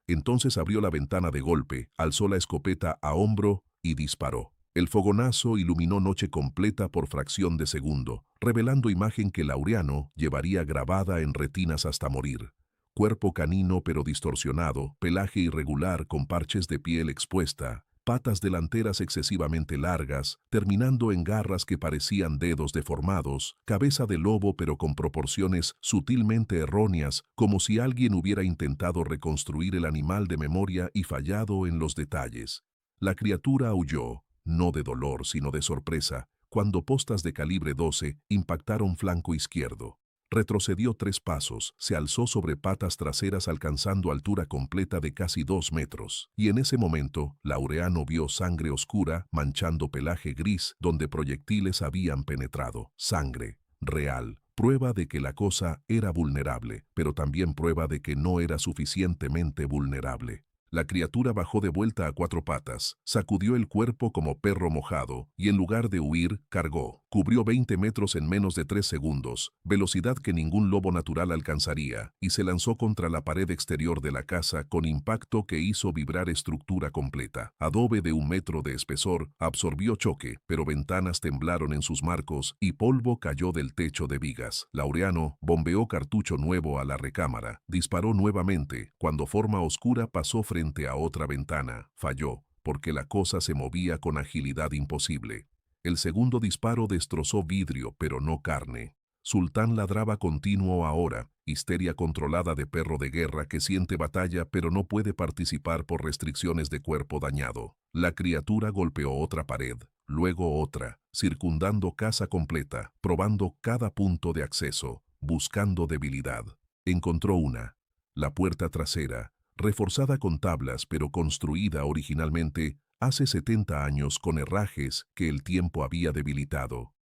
Entonces abrió la ventana de golpe, alzó la escopeta a hombro y disparó. El fogonazo iluminó noche completa por fracción de segundo, revelando imagen que Laureano llevaría grabada en retinas hasta morir. Cuerpo canino pero distorsionado, pelaje irregular con parches de piel expuesta, patas delanteras excesivamente largas, terminando en garras que parecían dedos deformados, cabeza de lobo pero con proporciones sutilmente erróneas, como si alguien hubiera intentado reconstruir el animal de memoria y fallado en los detalles. La criatura aulló, no de dolor sino de sorpresa, cuando postas de calibre 12 impactaron flanco izquierdo. Retrocedió 3 pasos, se alzó sobre patas traseras alcanzando altura completa de casi 2 metros. Y en ese momento, Laureano vio sangre oscura manchando pelaje gris donde proyectiles habían penetrado. Sangre, real, prueba de que la cosa era vulnerable, pero también prueba de que no era suficientemente vulnerable. La criatura bajó de vuelta a cuatro patas, sacudió el cuerpo como perro mojado y en lugar de huir, cargó. Cubrió 20 metros en menos de 3 segundos, velocidad que ningún lobo natural alcanzaría, y se lanzó contra la pared exterior de la casa con impacto que hizo vibrar estructura completa. Adobe de 1 metro de espesor absorbió choque, pero ventanas temblaron en sus marcos y polvo cayó del techo de vigas. Laureano bombeó cartucho nuevo a la recámara, disparó nuevamente, cuando forma oscura pasó frente a otra ventana, falló, porque la cosa se movía con agilidad imposible. El segundo disparo destrozó vidrio, pero no carne. Sultán ladraba continuo ahora, histeria controlada de perro de guerra que siente batalla pero no puede participar por restricciones de cuerpo dañado. La criatura golpeó otra pared, luego otra, circundando casa completa, probando cada punto de acceso, buscando debilidad. Encontró una. La puerta trasera, reforzada con tablas pero construida originalmente hace 70 años con herrajes que el tiempo había debilitado.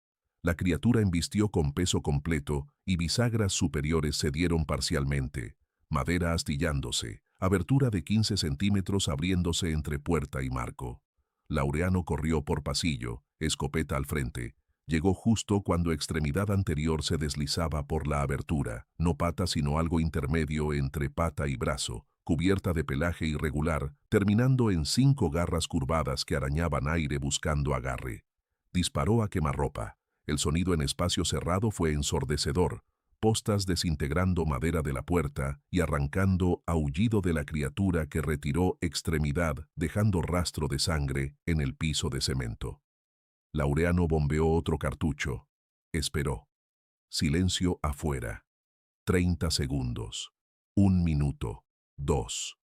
La criatura embistió con peso completo y bisagras superiores cedieron parcialmente, madera astillándose, abertura de 15 centímetros abriéndose entre puerta y marco. Laureano corrió por pasillo, escopeta al frente. Llegó justo cuando extremidad anterior se deslizaba por la abertura, no pata sino algo intermedio entre pata y brazo, cubierta de pelaje irregular, terminando en 5 garras curvadas que arañaban aire buscando agarre. Disparó a quemarropa. El sonido en espacio cerrado fue ensordecedor, postas desintegrando madera de la puerta y arrancando aullido de la criatura que retiró extremidad, dejando rastro de sangre en el piso de cemento. Laureano bombeó otro cartucho. Esperó. Silencio afuera. 30 segundos. 1 minuto. 2.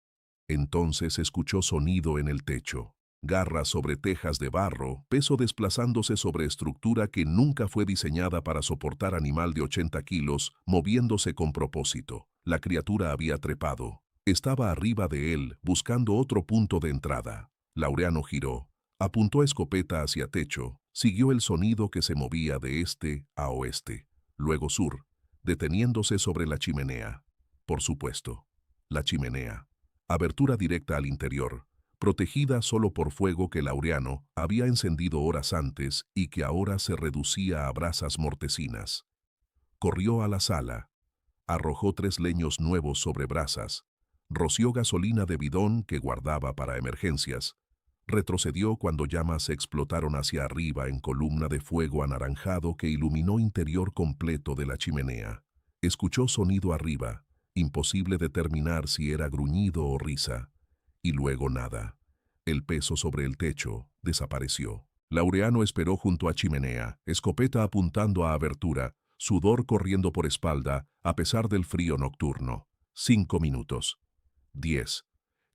Entonces escuchó sonido en el techo. Garras sobre tejas de barro, peso desplazándose sobre estructura que nunca fue diseñada para soportar animal de 80 kilos, moviéndose con propósito. La criatura había trepado. Estaba arriba de él, buscando otro punto de entrada. Laureano giró. Apuntó escopeta hacia techo. Siguió el sonido que se movía de este a oeste. Luego sur, deteniéndose sobre la chimenea. Por supuesto. La chimenea. Abertura directa al interior, protegida solo por fuego que Laureano había encendido horas antes y que ahora se reducía a brasas mortecinas. Corrió a la sala, arrojó 3 leños nuevos sobre brasas, roció gasolina de bidón que guardaba para emergencias, retrocedió cuando llamas explotaron hacia arriba en columna de fuego anaranjado que iluminó interior completo de la chimenea. Escuchó sonido arriba, imposible determinar si era gruñido o risa. Y luego nada. El peso sobre el techo desapareció. Laureano esperó junto a chimenea, escopeta apuntando a abertura, sudor corriendo por espalda, a pesar del frío nocturno. 5 minutos. 10.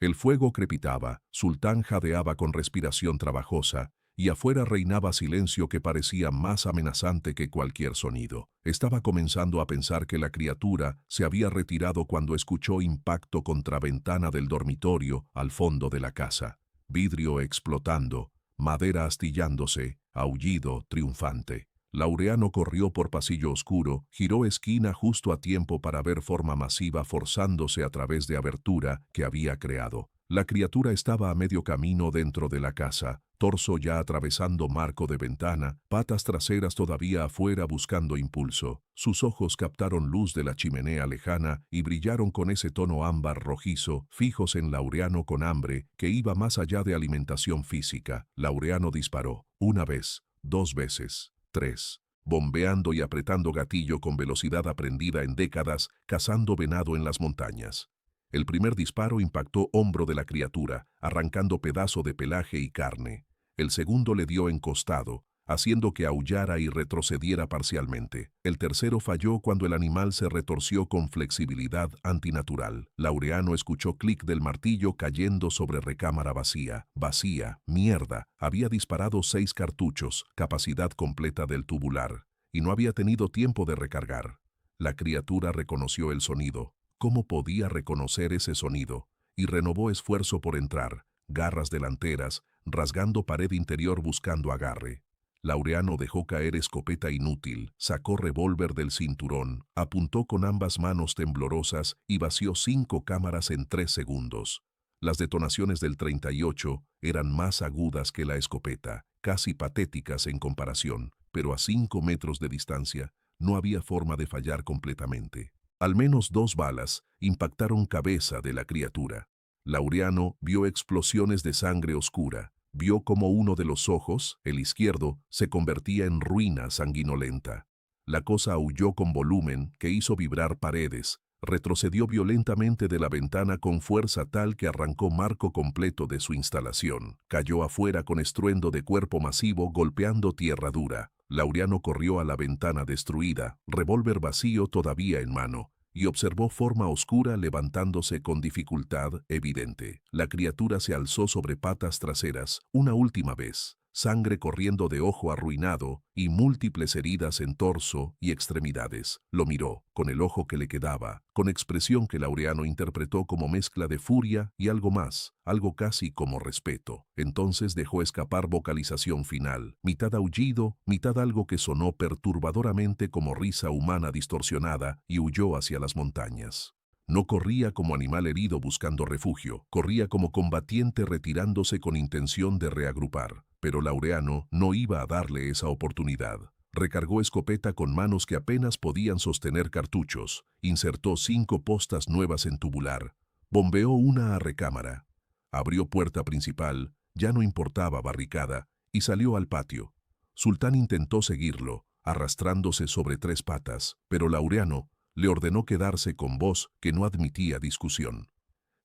El fuego crepitaba, Sultán jadeaba con respiración trabajosa, y afuera reinaba silencio que parecía más amenazante que cualquier sonido. Estaba comenzando a pensar que la criatura se había retirado cuando escuchó impacto contra ventana del dormitorio al fondo de la casa. Vidrio explotando, madera astillándose, aullido triunfante. Laureano corrió por pasillo oscuro, giró esquina justo a tiempo para ver forma masiva forzándose a través de abertura que había creado. La criatura estaba a medio camino dentro de la casa, torso ya atravesando marco de ventana, patas traseras todavía afuera buscando impulso. Sus ojos captaron luz de la chimenea lejana y brillaron con ese tono ámbar rojizo, fijos en Laureano con hambre, que iba más allá de alimentación física. Laureano disparó, 1 vez, 2 veces, 3, bombeando y apretando gatillo con velocidad aprendida en décadas, cazando venado en las montañas. El primer disparo impactó hombro de la criatura, arrancando pedazo de pelaje y carne. El segundo le dio en costado, haciendo que aullara y retrocediera parcialmente. El tercero falló cuando el animal se retorció con flexibilidad antinatural. Laureano escuchó clic del martillo cayendo sobre recámara vacía. Vacía, mierda. Había disparado 6 cartuchos, capacidad completa del tubular, y no había tenido tiempo de recargar. La criatura reconoció el sonido. ¿Cómo podía reconocer ese sonido? Y renovó esfuerzo por entrar, garras delanteras, rasgando pared interior buscando agarre. Laureano dejó caer escopeta inútil, sacó revólver del cinturón, apuntó con ambas manos temblorosas y vació 5 cámaras en 3 segundos. Las detonaciones del 38 eran más agudas que la escopeta, casi patéticas en comparación, pero a 5 metros de distancia no había forma de fallar completamente. Al menos 2 balas impactaron cabeza de la criatura. Laureano vio explosiones de sangre oscura, vio como uno de los ojos, el izquierdo, se convertía en ruina sanguinolenta. La cosa aulló con volumen que hizo vibrar paredes, retrocedió violentamente de la ventana con fuerza tal que arrancó marco completo de su instalación. Cayó afuera con estruendo de cuerpo masivo golpeando tierra dura. Laureano corrió a la ventana destruida, revólver vacío todavía en mano, y observó forma oscura levantándose con dificultad evidente. La criatura se alzó sobre patas traseras una última vez, sangre corriendo de ojo arruinado y múltiples heridas en torso y extremidades. Lo miró, con el ojo que le quedaba, con expresión que Laureano interpretó como mezcla de furia y algo más, algo casi como respeto. Entonces dejó escapar vocalización final, mitad aullido, mitad algo que sonó perturbadoramente como risa humana distorsionada, y huyó hacia las montañas. No corría como animal herido buscando refugio, corría como combatiente retirándose con intención de reagrupar. Pero Laureano no iba a darle esa oportunidad. Recargó escopeta con manos que apenas podían sostener cartuchos, insertó 5 postas nuevas en tubular, bombeó una a recámara, abrió puerta principal, ya no importaba barricada, y salió al patio. Sultán intentó seguirlo, arrastrándose sobre 3 patas, pero Laureano le ordenó quedarse con voz que no admitía discusión.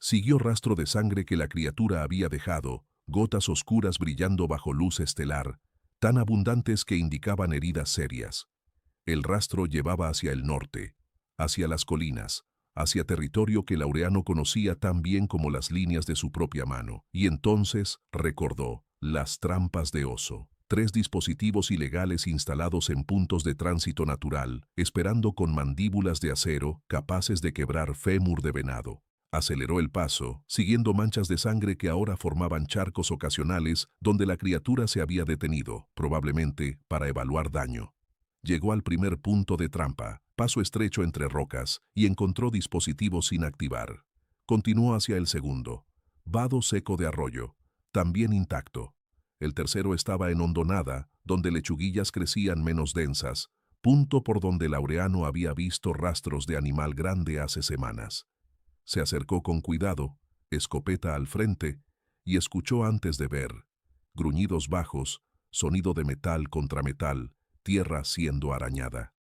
Siguió rastro de sangre que la criatura había dejado, gotas oscuras brillando bajo luz estelar, tan abundantes que indicaban heridas serias. El rastro llevaba hacia el norte, hacia las colinas, hacia territorio que Laureano conocía tan bien como las líneas de su propia mano. Y entonces recordó las trampas de oso. 3 dispositivos ilegales instalados en puntos de tránsito natural, esperando con mandíbulas de acero capaces de quebrar fémur de venado. Aceleró el paso, siguiendo manchas de sangre que ahora formaban charcos ocasionales donde la criatura se había detenido, probablemente para evaluar daño. Llegó al primer punto de trampa, paso estrecho entre rocas, y encontró dispositivos sin activar. Continuó hacia el segundo, vado seco de arroyo, también intacto. El tercero estaba en hondonada, donde lechuguillas crecían menos densas, punto por donde Laureano había visto rastros de animal grande hace semanas. Se acercó con cuidado, escopeta al frente, y escuchó antes de ver. Gruñidos bajos, sonido de metal contra metal, tierra siendo arañada.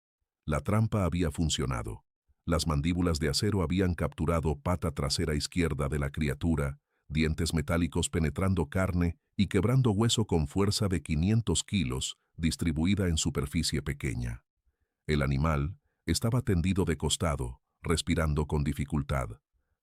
La trampa había funcionado. Las mandíbulas de acero habían capturado pata trasera izquierda de la criatura, dientes metálicos penetrando carne y quebrando hueso con fuerza de 500 kilos, distribuida en superficie pequeña. El animal estaba tendido de costado, respirando con dificultad,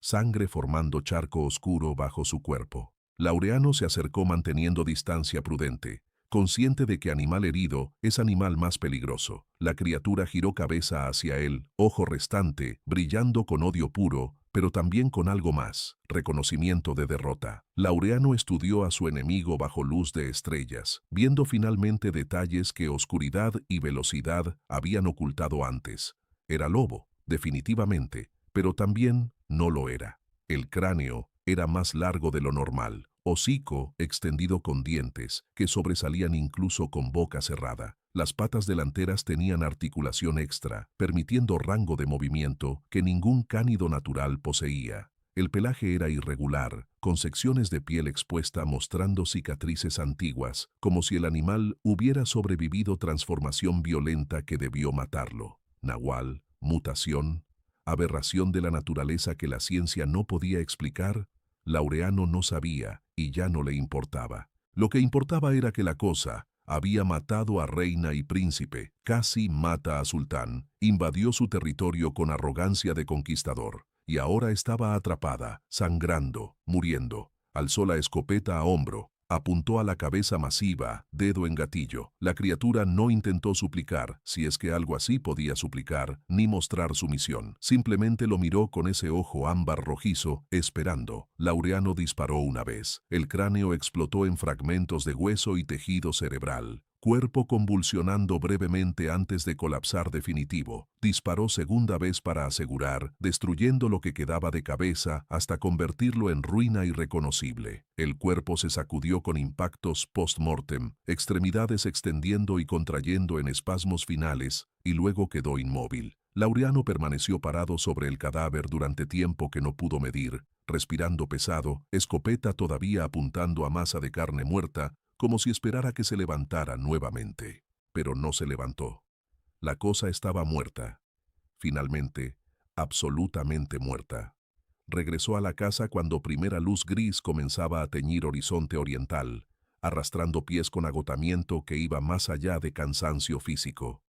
sangre formando charco oscuro bajo su cuerpo. Laureano se acercó manteniendo distancia prudente, consciente de que animal herido es animal más peligroso. La criatura giró cabeza hacia él, ojo restante, brillando con odio puro, pero también con algo más, reconocimiento de derrota. Laureano estudió a su enemigo bajo luz de estrellas, viendo finalmente detalles que oscuridad y velocidad habían ocultado antes. Era lobo, definitivamente, pero también no lo era. El cráneo era más largo de lo normal, hocico extendido con dientes, que sobresalían incluso con boca cerrada. Las patas delanteras tenían articulación extra, permitiendo rango de movimiento que ningún cánido natural poseía. El pelaje era irregular, con secciones de piel expuesta mostrando cicatrices antiguas, como si el animal hubiera sobrevivido transformación violenta que debió matarlo. Nahual, mutación, aberración de la naturaleza que la ciencia no podía explicar. Laureano no sabía y ya no le importaba. Lo que importaba era que la cosa había matado a reina y príncipe, casi mata a sultán, invadió su territorio con arrogancia de conquistador, y ahora estaba atrapada, sangrando, muriendo. Alzó la escopeta a hombro, apuntó a la cabeza masiva, dedo en gatillo. La criatura no intentó suplicar, si es que algo así podía suplicar, ni mostrar sumisión. Simplemente lo miró con ese ojo ámbar rojizo, esperando. Laureano disparó una vez. El cráneo explotó en fragmentos de hueso y tejido cerebral. Cuerpo convulsionando brevemente antes de colapsar definitivo. Disparó segunda vez para asegurar, destruyendo lo que quedaba de cabeza hasta convertirlo en ruina irreconocible. El cuerpo se sacudió con impactos post-mortem, extremidades extendiendo y contrayendo en espasmos finales, y luego quedó inmóvil. Laureano permaneció parado sobre el cadáver durante tiempo que no pudo medir, respirando pesado, escopeta todavía apuntando a masa de carne muerta, como si esperara que se levantara nuevamente. Pero no se levantó. La cosa estaba muerta. Finalmente, absolutamente muerta. Regresó a la casa cuando primera luz gris comenzaba a teñir horizonte oriental, arrastrando pies con agotamiento que iba más allá de cansancio físico.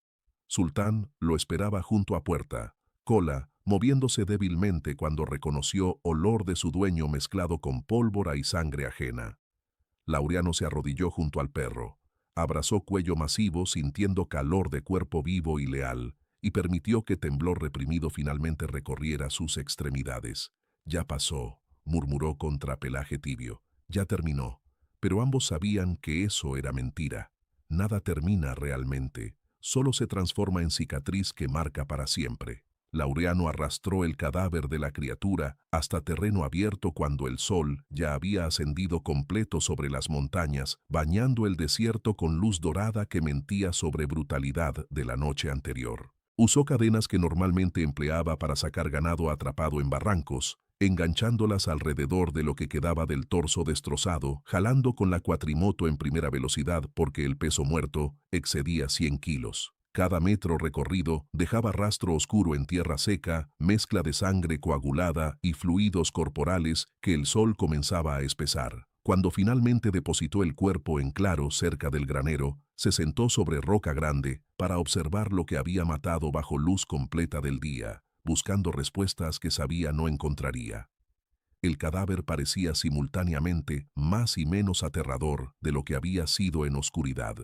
Sultán lo esperaba junto a puerta, cola, moviéndose débilmente cuando reconoció olor de su dueño mezclado con pólvora y sangre ajena. Laureano se arrodilló junto al perro, abrazó cuello masivo sintiendo calor de cuerpo vivo y leal, y permitió que temblor reprimido finalmente recorriera sus extremidades. Ya pasó, murmuró contra pelaje tibio. Ya terminó. Pero ambos sabían que eso era mentira. Nada termina realmente, solo se transforma en cicatriz que marca para siempre. Laureano arrastró el cadáver de la criatura hasta terreno abierto cuando el sol ya había ascendido completo sobre las montañas, bañando el desierto con luz dorada que mentía sobre brutalidad de la noche anterior. Usó cadenas que normalmente empleaba para sacar ganado atrapado en barrancos, enganchándolas alrededor de lo que quedaba del torso destrozado, jalando con la cuatrimoto en primera velocidad porque el peso muerto excedía 100 kilos. Cada metro recorrido dejaba rastro oscuro en tierra seca, mezcla de sangre coagulada y fluidos corporales que el sol comenzaba a espesar. Cuando finalmente depositó el cuerpo en claro cerca del granero, se sentó sobre roca grande para observar lo que había matado bajo luz completa del día, buscando respuestas que sabía no encontraría. El cadáver parecía simultáneamente más y menos aterrador de lo que había sido en oscuridad.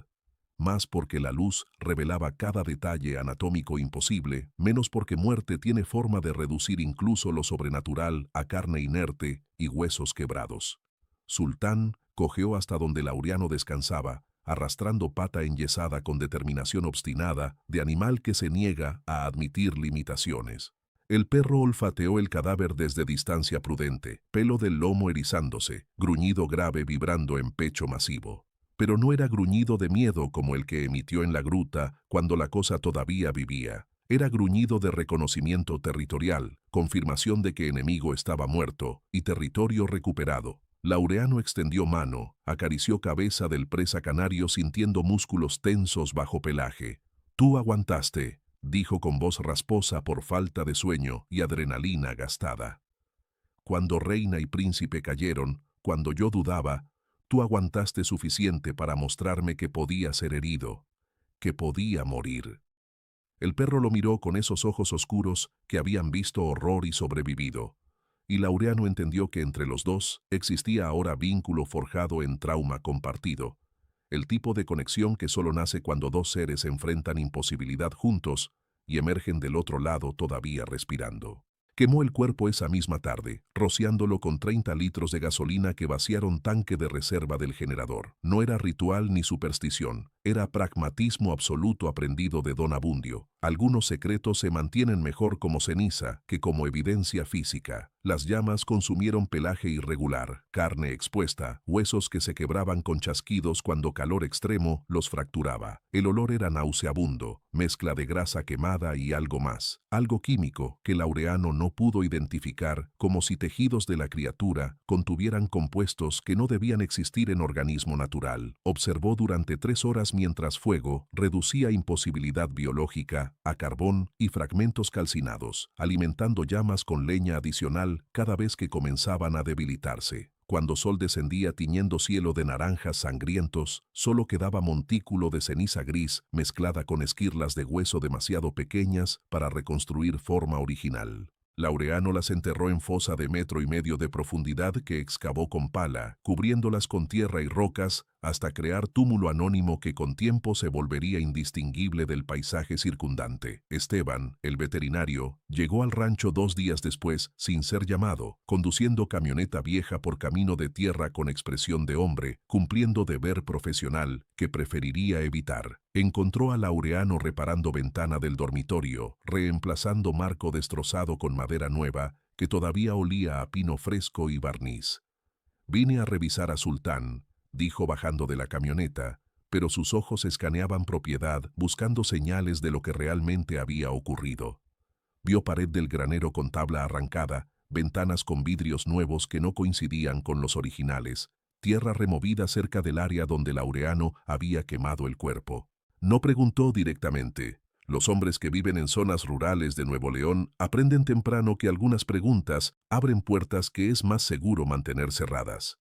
Más porque la luz revelaba cada detalle anatómico imposible, menos porque muerte tiene forma de reducir incluso lo sobrenatural a carne inerte y huesos quebrados. Sultán cojeó hasta donde Laureano descansaba, arrastrando pata enyesada con determinación obstinada de animal que se niega a admitir limitaciones. El perro olfateó el cadáver desde distancia prudente, pelo del lomo erizándose, gruñido grave vibrando en pecho masivo. Pero no era gruñido de miedo como el que emitió en la gruta cuando la cosa todavía vivía. Era gruñido de reconocimiento territorial, confirmación de que enemigo estaba muerto y territorio recuperado. Laureano extendió mano, acarició cabeza del presa canario sintiendo músculos tensos bajo pelaje. «Tú aguantaste», dijo con voz rasposa por falta de sueño y adrenalina gastada. «Cuando reina y príncipe cayeron, cuando yo dudaba, tú aguantaste suficiente para mostrarme que podía ser herido, que podía morir». El perro lo miró con esos ojos oscuros que habían visto horror y sobrevivido. Y Laureano entendió que entre los dos existía ahora vínculo forjado en trauma compartido. El tipo de conexión que solo nace cuando dos seres enfrentan imposibilidad juntos y emergen del otro lado todavía respirando. Quemó el cuerpo esa misma tarde, rociándolo con 30 litros de gasolina que vaciaron tanque de reserva del generador. No era ritual ni superstición, era pragmatismo absoluto aprendido de Don Abundio. Algunos secretos se mantienen mejor como ceniza que como evidencia física. Las llamas consumieron pelaje irregular, carne expuesta, huesos que se quebraban con chasquidos cuando calor extremo los fracturaba. El olor era nauseabundo, mezcla de grasa quemada y algo más, algo químico que Laureano no pudo identificar, como si tejidos de la criatura contuvieran compuestos que no debían existir en organismo natural. Observó durante 3 horas mientras fuego reducía imposibilidad biológica a carbón y fragmentos calcinados, alimentando llamas con leña adicional cada vez que comenzaban a debilitarse. Cuando sol descendía tiñendo cielo de naranjas sangrientos, solo quedaba montículo de ceniza gris mezclada con esquirlas de hueso demasiado pequeñas para reconstruir forma original. Laureano las enterró en fosa de 1,5 metros de profundidad que excavó con pala, cubriéndolas con tierra y rocas, hasta crear túmulo anónimo que con tiempo se volvería indistinguible del paisaje circundante. Esteban, el veterinario, llegó al rancho 2 días después, sin ser llamado, conduciendo camioneta vieja por camino de tierra con expresión de hombre, cumpliendo deber profesional que preferiría evitar. Encontró a Laureano reparando ventana del dormitorio, reemplazando marco destrozado con madera nueva, que todavía olía a pino fresco y barniz. «Vine a revisar a Sultán», dijo bajando de la camioneta, pero sus ojos escaneaban propiedad buscando señales de lo que realmente había ocurrido. Vio pared del granero con tabla arrancada, ventanas con vidrios nuevos que no coincidían con los originales, tierra removida cerca del área donde Laureano había quemado el cuerpo. No preguntó directamente. Los hombres que viven en zonas rurales de Nuevo León aprenden temprano que algunas preguntas abren puertas que es más seguro mantener cerradas.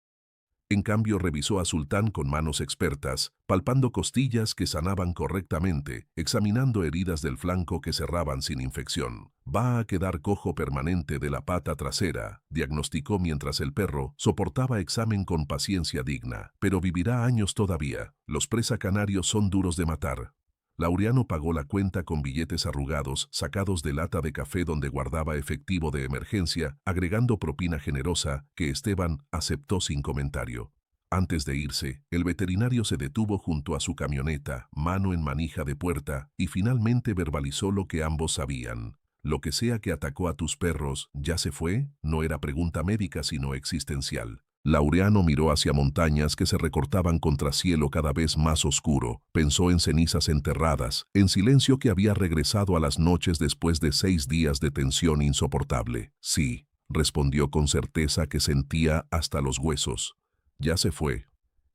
En cambio, revisó a Sultán con manos expertas, palpando costillas que sanaban correctamente, examinando heridas del flanco que cerraban sin infección. «Va a quedar cojo permanente de la pata trasera», diagnosticó mientras el perro soportaba examen con paciencia digna. «Pero vivirá años todavía. Los presa canarios son duros de matar». Laureano pagó la cuenta con billetes arrugados sacados de lata de café donde guardaba efectivo de emergencia, agregando propina generosa que Esteban aceptó sin comentario. Antes de irse, el veterinario se detuvo junto a su camioneta, mano en manija de puerta, y finalmente verbalizó lo que ambos sabían. «Lo que sea que atacó a tus perros, ¿ya se fue?». No era pregunta médica sino existencial. Laureano miró hacia montañas que se recortaban contra cielo cada vez más oscuro. Pensó en cenizas enterradas, en silencio que había regresado a las noches después de 6 días de tensión insoportable. «Sí», respondió con certeza que sentía hasta los huesos. «Ya se fue».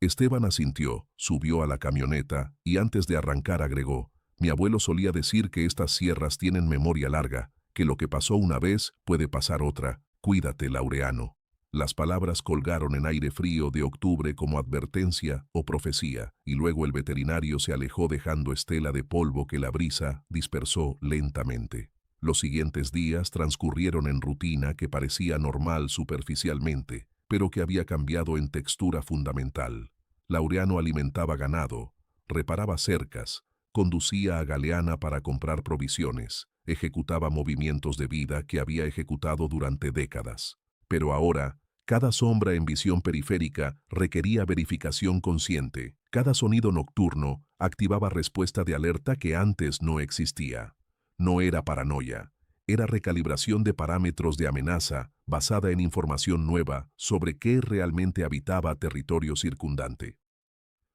Esteban asintió, subió a la camioneta y antes de arrancar agregó: «Mi abuelo solía decir que estas sierras tienen memoria larga, que lo que pasó una vez puede pasar otra. Cuídate, Laureano». Las palabras colgaron en aire frío de octubre como advertencia o profecía, y luego el veterinario se alejó dejando estela de polvo que la brisa dispersó lentamente. Los siguientes días transcurrieron en rutina que parecía normal superficialmente, pero que había cambiado en textura fundamental. Laureano alimentaba ganado, reparaba cercas, conducía a Galeana para comprar provisiones, ejecutaba movimientos de vida que había ejecutado durante décadas. Pero ahora, cada sombra en visión periférica requería verificación consciente. Cada sonido nocturno activaba respuesta de alerta que antes no existía. No era paranoia, era recalibración de parámetros de amenaza basada en información nueva sobre qué realmente habitaba territorio circundante.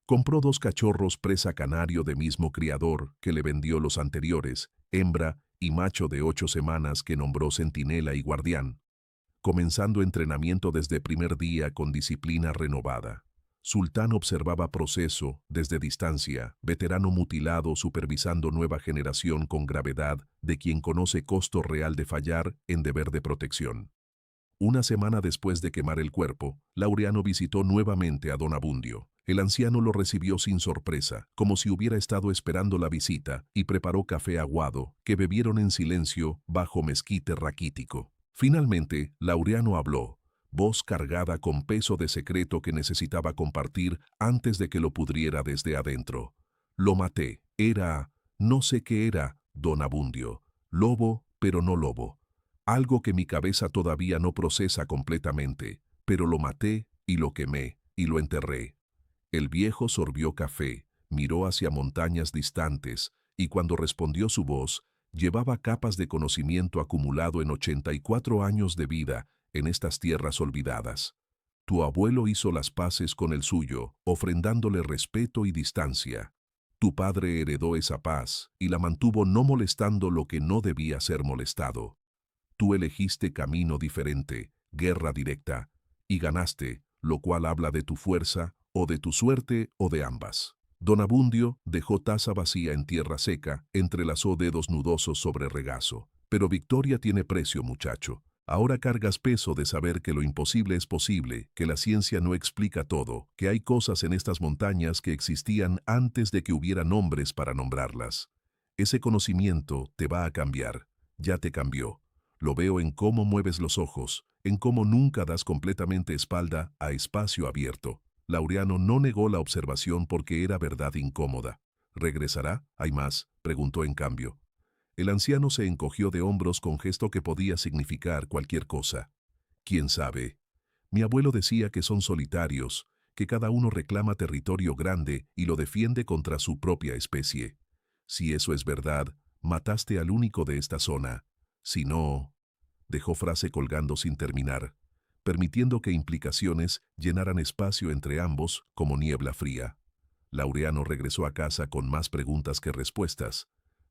Compró 2 cachorros presa canario de mismo criador que le vendió los anteriores, hembra y macho de 8 semanas que nombró centinela y guardián, comenzando entrenamiento desde primer día con disciplina renovada. Sultán observaba proceso desde distancia, veterano mutilado supervisando nueva generación con gravedad de quien conoce costo real de fallar en deber de protección. Una semana después de quemar el cuerpo, Laureano visitó nuevamente a don Abundio. El anciano lo recibió sin sorpresa, como si hubiera estado esperando la visita, y preparó café aguado, que bebieron en silencio bajo mezquite raquítico. Finalmente, Laureano habló, voz cargada con peso de secreto que necesitaba compartir antes de que lo pudriera desde adentro. «Lo maté. Era... no sé qué era, don Abundio. Lobo, pero no lobo. Algo que mi cabeza todavía no procesa completamente, pero lo maté y lo quemé y lo enterré». El viejo sorbió café, miró hacia montañas distantes y cuando respondió su voz, llevaba capas de conocimiento acumulado en 84 años de vida en estas tierras olvidadas. Tu abuelo hizo las paces con el suyo, ofrendándole respeto y distancia. Tu padre heredó esa paz y la mantuvo no molestando lo que no debía ser molestado. Tú elegiste camino diferente, guerra directa, y ganaste, lo cual habla de tu fuerza, o de tu suerte, o de ambas. Don Abundio dejó taza vacía en tierra seca, entrelazó dedos nudosos sobre regazo. Pero victoria tiene precio, muchacho. Ahora cargas peso de saber que lo imposible es posible, que la ciencia no explica todo, que hay cosas en estas montañas que existían antes de que hubiera nombres para nombrarlas. Ese conocimiento te va a cambiar. Ya te cambió. Lo veo en cómo mueves los ojos, en cómo nunca das completamente espalda a espacio abierto. Laureano no negó la observación porque era verdad incómoda. ¿Regresará? ¿Hay más?, preguntó en cambio. El anciano se encogió de hombros con gesto que podía significar cualquier cosa. ¿Quién sabe? Mi abuelo decía que son solitarios, que cada uno reclama territorio grande y lo defiende contra su propia especie. Si eso es verdad, mataste al único de esta zona. Si no... Dejó frase colgando sin terminar, permitiendo que implicaciones llenaran espacio entre ambos como niebla fría. Laureano regresó a casa con más preguntas que respuestas,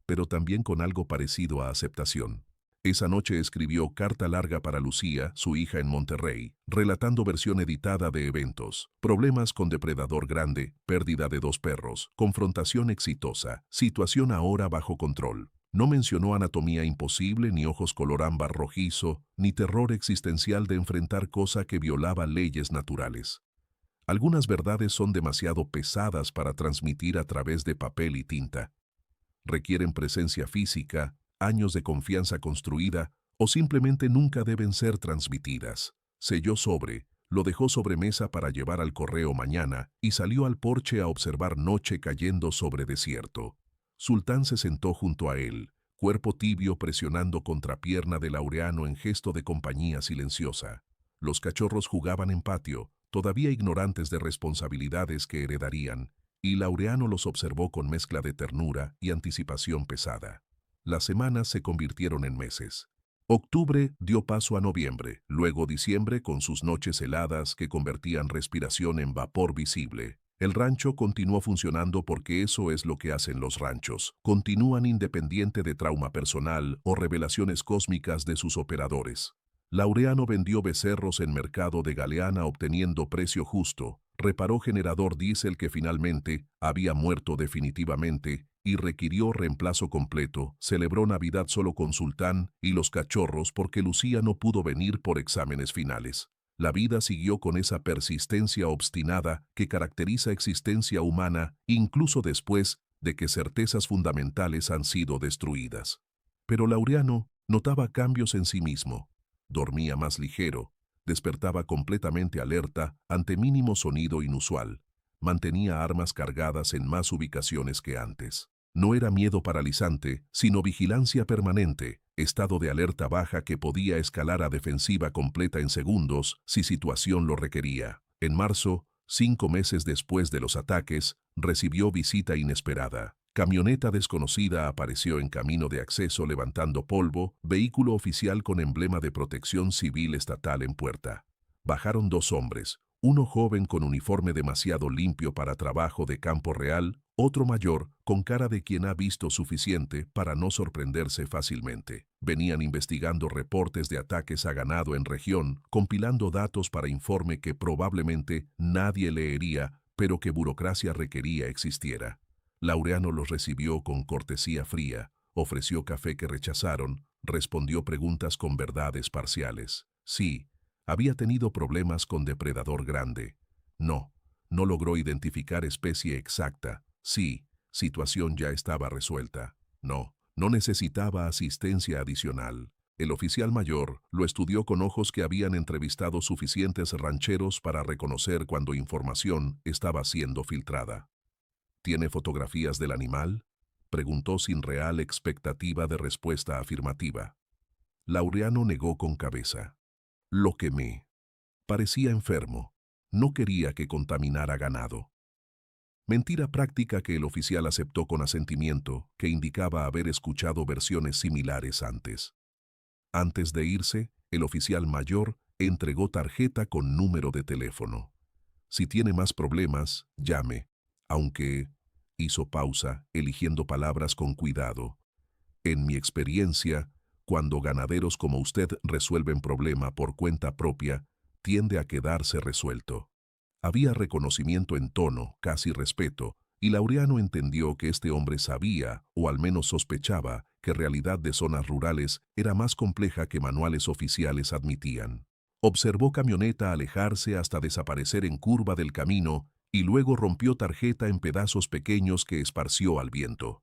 pero también con algo parecido a aceptación. Esa noche escribió carta larga para Lucía, su hija en Monterrey, relatando versión editada de eventos, problemas con depredador grande, pérdida de 2 perros, confrontación exitosa, situación ahora bajo control. No mencionó anatomía imposible, ni ojos color ámbar rojizo, ni terror existencial de enfrentar cosa que violaba leyes naturales. Algunas verdades son demasiado pesadas para transmitir a través de papel y tinta. Requieren presencia física, años de confianza construida, o simplemente nunca deben ser transmitidas. Selló sobre, lo dejó sobre mesa para llevar al correo mañana y salió al porche a observar noche cayendo sobre desierto. Sultán se sentó junto a él, cuerpo tibio presionando contra pierna de Laureano en gesto de compañía silenciosa. Los cachorros jugaban en patio, todavía ignorantes de responsabilidades que heredarían, y Laureano los observó con mezcla de ternura y anticipación pesada. Las semanas se convirtieron en meses. Octubre dio paso a noviembre, luego diciembre con sus noches heladas que convertían respiración en vapor visible. El rancho continuó funcionando porque eso es lo que hacen los ranchos. Continúan independiente de trauma personal o revelaciones cósmicas de sus operadores. Laureano vendió becerros en mercado de Galeana obteniendo precio justo, reparó generador diésel que finalmente había muerto definitivamente y requirió reemplazo completo, celebró Navidad solo con Sultán y los cachorros porque Lucía no pudo venir por exámenes finales. La vida siguió con esa persistencia obstinada que caracteriza existencia humana incluso después de que certezas fundamentales han sido destruidas. Pero Laureano notaba cambios en sí mismo. Dormía más ligero, despertaba completamente alerta ante mínimo sonido inusual. Mantenía armas cargadas en más ubicaciones que antes. No era miedo paralizante, sino vigilancia permanente, estado de alerta baja que podía escalar a defensiva completa en segundos si situación lo requería. En marzo, 5 meses después de los ataques, recibió visita inesperada. Camioneta desconocida apareció en camino de acceso levantando polvo, vehículo oficial con emblema de protección civil estatal en puerta. Bajaron 2 hombres, uno joven con uniforme demasiado limpio para trabajo de campo real, otro mayor, con cara de quien ha visto suficiente para no sorprenderse fácilmente. Venían investigando reportes de ataques a ganado en región, compilando datos para informe que probablemente nadie leería, pero que burocracia requería existiera. Laureano los recibió con cortesía fría, ofreció café que rechazaron, respondió preguntas con verdades parciales. Sí, había tenido problemas con depredador grande. No logró identificar especie exacta. Sí, situación ya estaba resuelta. No necesitaba asistencia adicional. El oficial mayor lo estudió con ojos que habían entrevistado suficientes rancheros para reconocer cuando información estaba siendo filtrada. ¿Tiene fotografías del animal?, preguntó sin real expectativa de respuesta afirmativa. Laureano negó con cabeza. Lo quemé. Parecía enfermo. No quería que contaminara ganado. Mentira práctica que el oficial aceptó con asentimiento, que indicaba haber escuchado versiones similares antes. Antes de irse, el oficial mayor entregó tarjeta con número de teléfono. Si tiene más problemas, llame. Aunque, hizo pausa, eligiendo palabras con cuidado. En mi experiencia, cuando ganaderos como usted resuelven problema por cuenta propia, tiende a quedarse resuelto. Había reconocimiento en tono, casi respeto, y Laureano entendió que este hombre sabía, o al menos sospechaba, que realidad de zonas rurales era más compleja que manuales oficiales admitían. Observó camioneta alejarse hasta desaparecer en curva del camino y luego rompió tarjeta en pedazos pequeños que esparció al viento.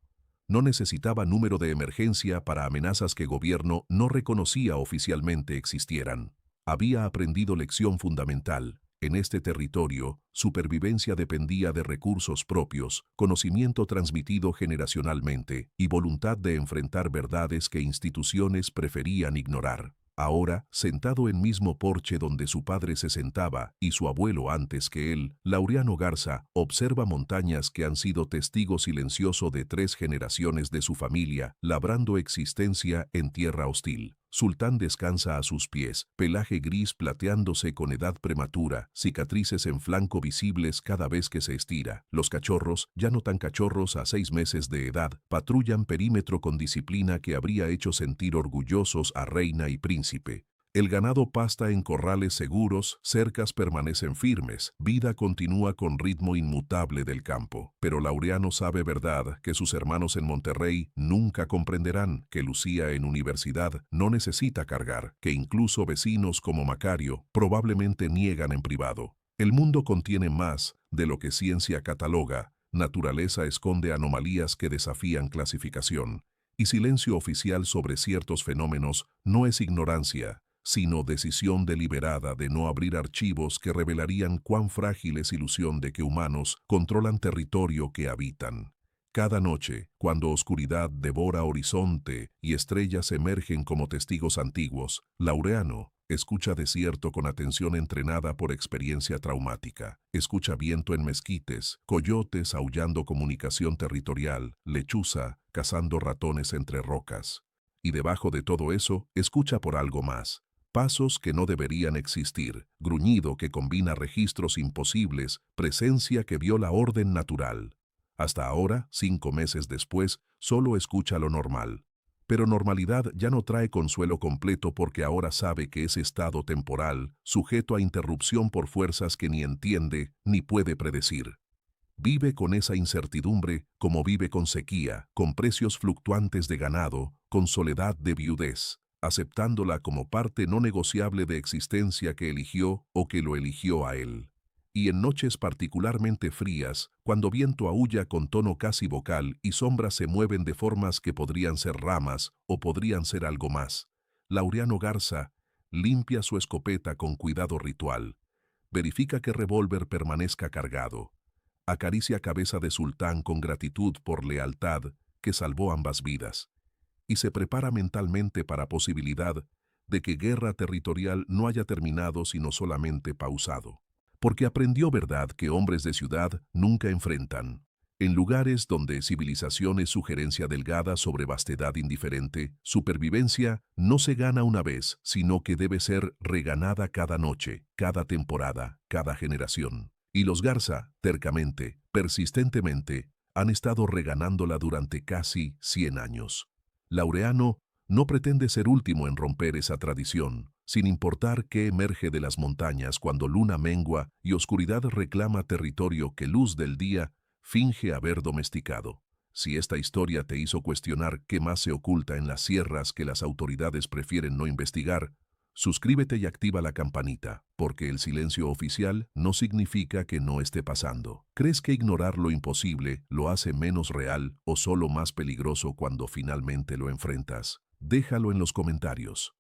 No necesitaba número de emergencia para amenazas que gobierno no reconocía oficialmente existieran. Había aprendido lección fundamental. En este territorio, supervivencia dependía de recursos propios, conocimiento transmitido generacionalmente y voluntad de enfrentar verdades que instituciones preferían ignorar. Ahora, sentado en mismo porche donde su padre se sentaba y su abuelo antes que él, Laureano Garza observa montañas que han sido testigo silencioso de 3 generaciones de su familia, labrando existencia en tierra hostil. Sultán descansa a sus pies, pelaje gris plateándose con edad prematura, cicatrices en flanco visibles cada vez que se estira. Los cachorros, ya no tan cachorros a 6 meses de edad, patrullan perímetro con disciplina que habría hecho sentir orgullosos a reina y príncipe. El ganado pasta en corrales seguros, cercas permanecen firmes, vida continúa con ritmo inmutable del campo. Pero Laureano sabe verdad que sus hermanos en Monterrey nunca comprenderán que Lucía en universidad no necesita cargar, que incluso vecinos como Macario probablemente niegan en privado. El mundo contiene más de lo que ciencia cataloga, naturaleza esconde anomalías que desafían clasificación, y silencio oficial sobre ciertos fenómenos no es ignorancia, sino decisión deliberada de no abrir archivos que revelarían cuán frágil es ilusión de que humanos controlan territorio que habitan. Cada noche, cuando oscuridad devora horizonte y estrellas emergen como testigos antiguos, Laureano escucha desierto con atención entrenada por experiencia traumática. Escucha viento en mezquites, coyotes aullando comunicación territorial, lechuza cazando ratones entre rocas. Y debajo de todo eso, escucha por algo más. Pasos que no deberían existir, gruñido que combina registros imposibles, presencia que viola orden natural. Hasta ahora, 5 meses después, solo escucha lo normal. Pero normalidad ya no trae consuelo completo porque ahora sabe que es estado temporal, sujeto a interrupción por fuerzas que ni entiende ni puede predecir. Vive con esa incertidumbre como vive con sequía, con precios fluctuantes de ganado, con soledad de viudez, aceptándola como parte no negociable de existencia que eligió o que lo eligió a él. Y en noches particularmente frías, cuando viento aúlla con tono casi vocal y sombras se mueven de formas que podrían ser ramas o podrían ser algo más, Laureano Garza limpia su escopeta con cuidado ritual, verifica que revólver permanezca cargado, acaricia cabeza de sultán con gratitud por lealtad que salvó ambas vidas, y se prepara mentalmente para posibilidad de que guerra territorial no haya terminado sino solamente pausado. Porque aprendió verdad que hombres de ciudad nunca enfrentan. En lugares donde civilización es sugerencia delgada sobre vastedad indiferente, supervivencia no se gana una vez, sino que debe ser reganada cada noche, cada temporada, cada generación. Y los Garza, tercamente, persistentemente, han estado reganándola durante casi 100 años. Laureano no pretende ser último en romper esa tradición, sin importar qué emerge de las montañas cuando luna mengua y oscuridad reclama territorio que luz del día finge haber domesticado. Si esta historia te hizo cuestionar qué más se oculta en las sierras que las autoridades prefieren no investigar, suscríbete y activa la campanita, porque el silencio oficial no significa que no esté pasando. ¿Crees que ignorar lo imposible lo hace menos real o solo más peligroso cuando finalmente lo enfrentas? Déjalo en los comentarios.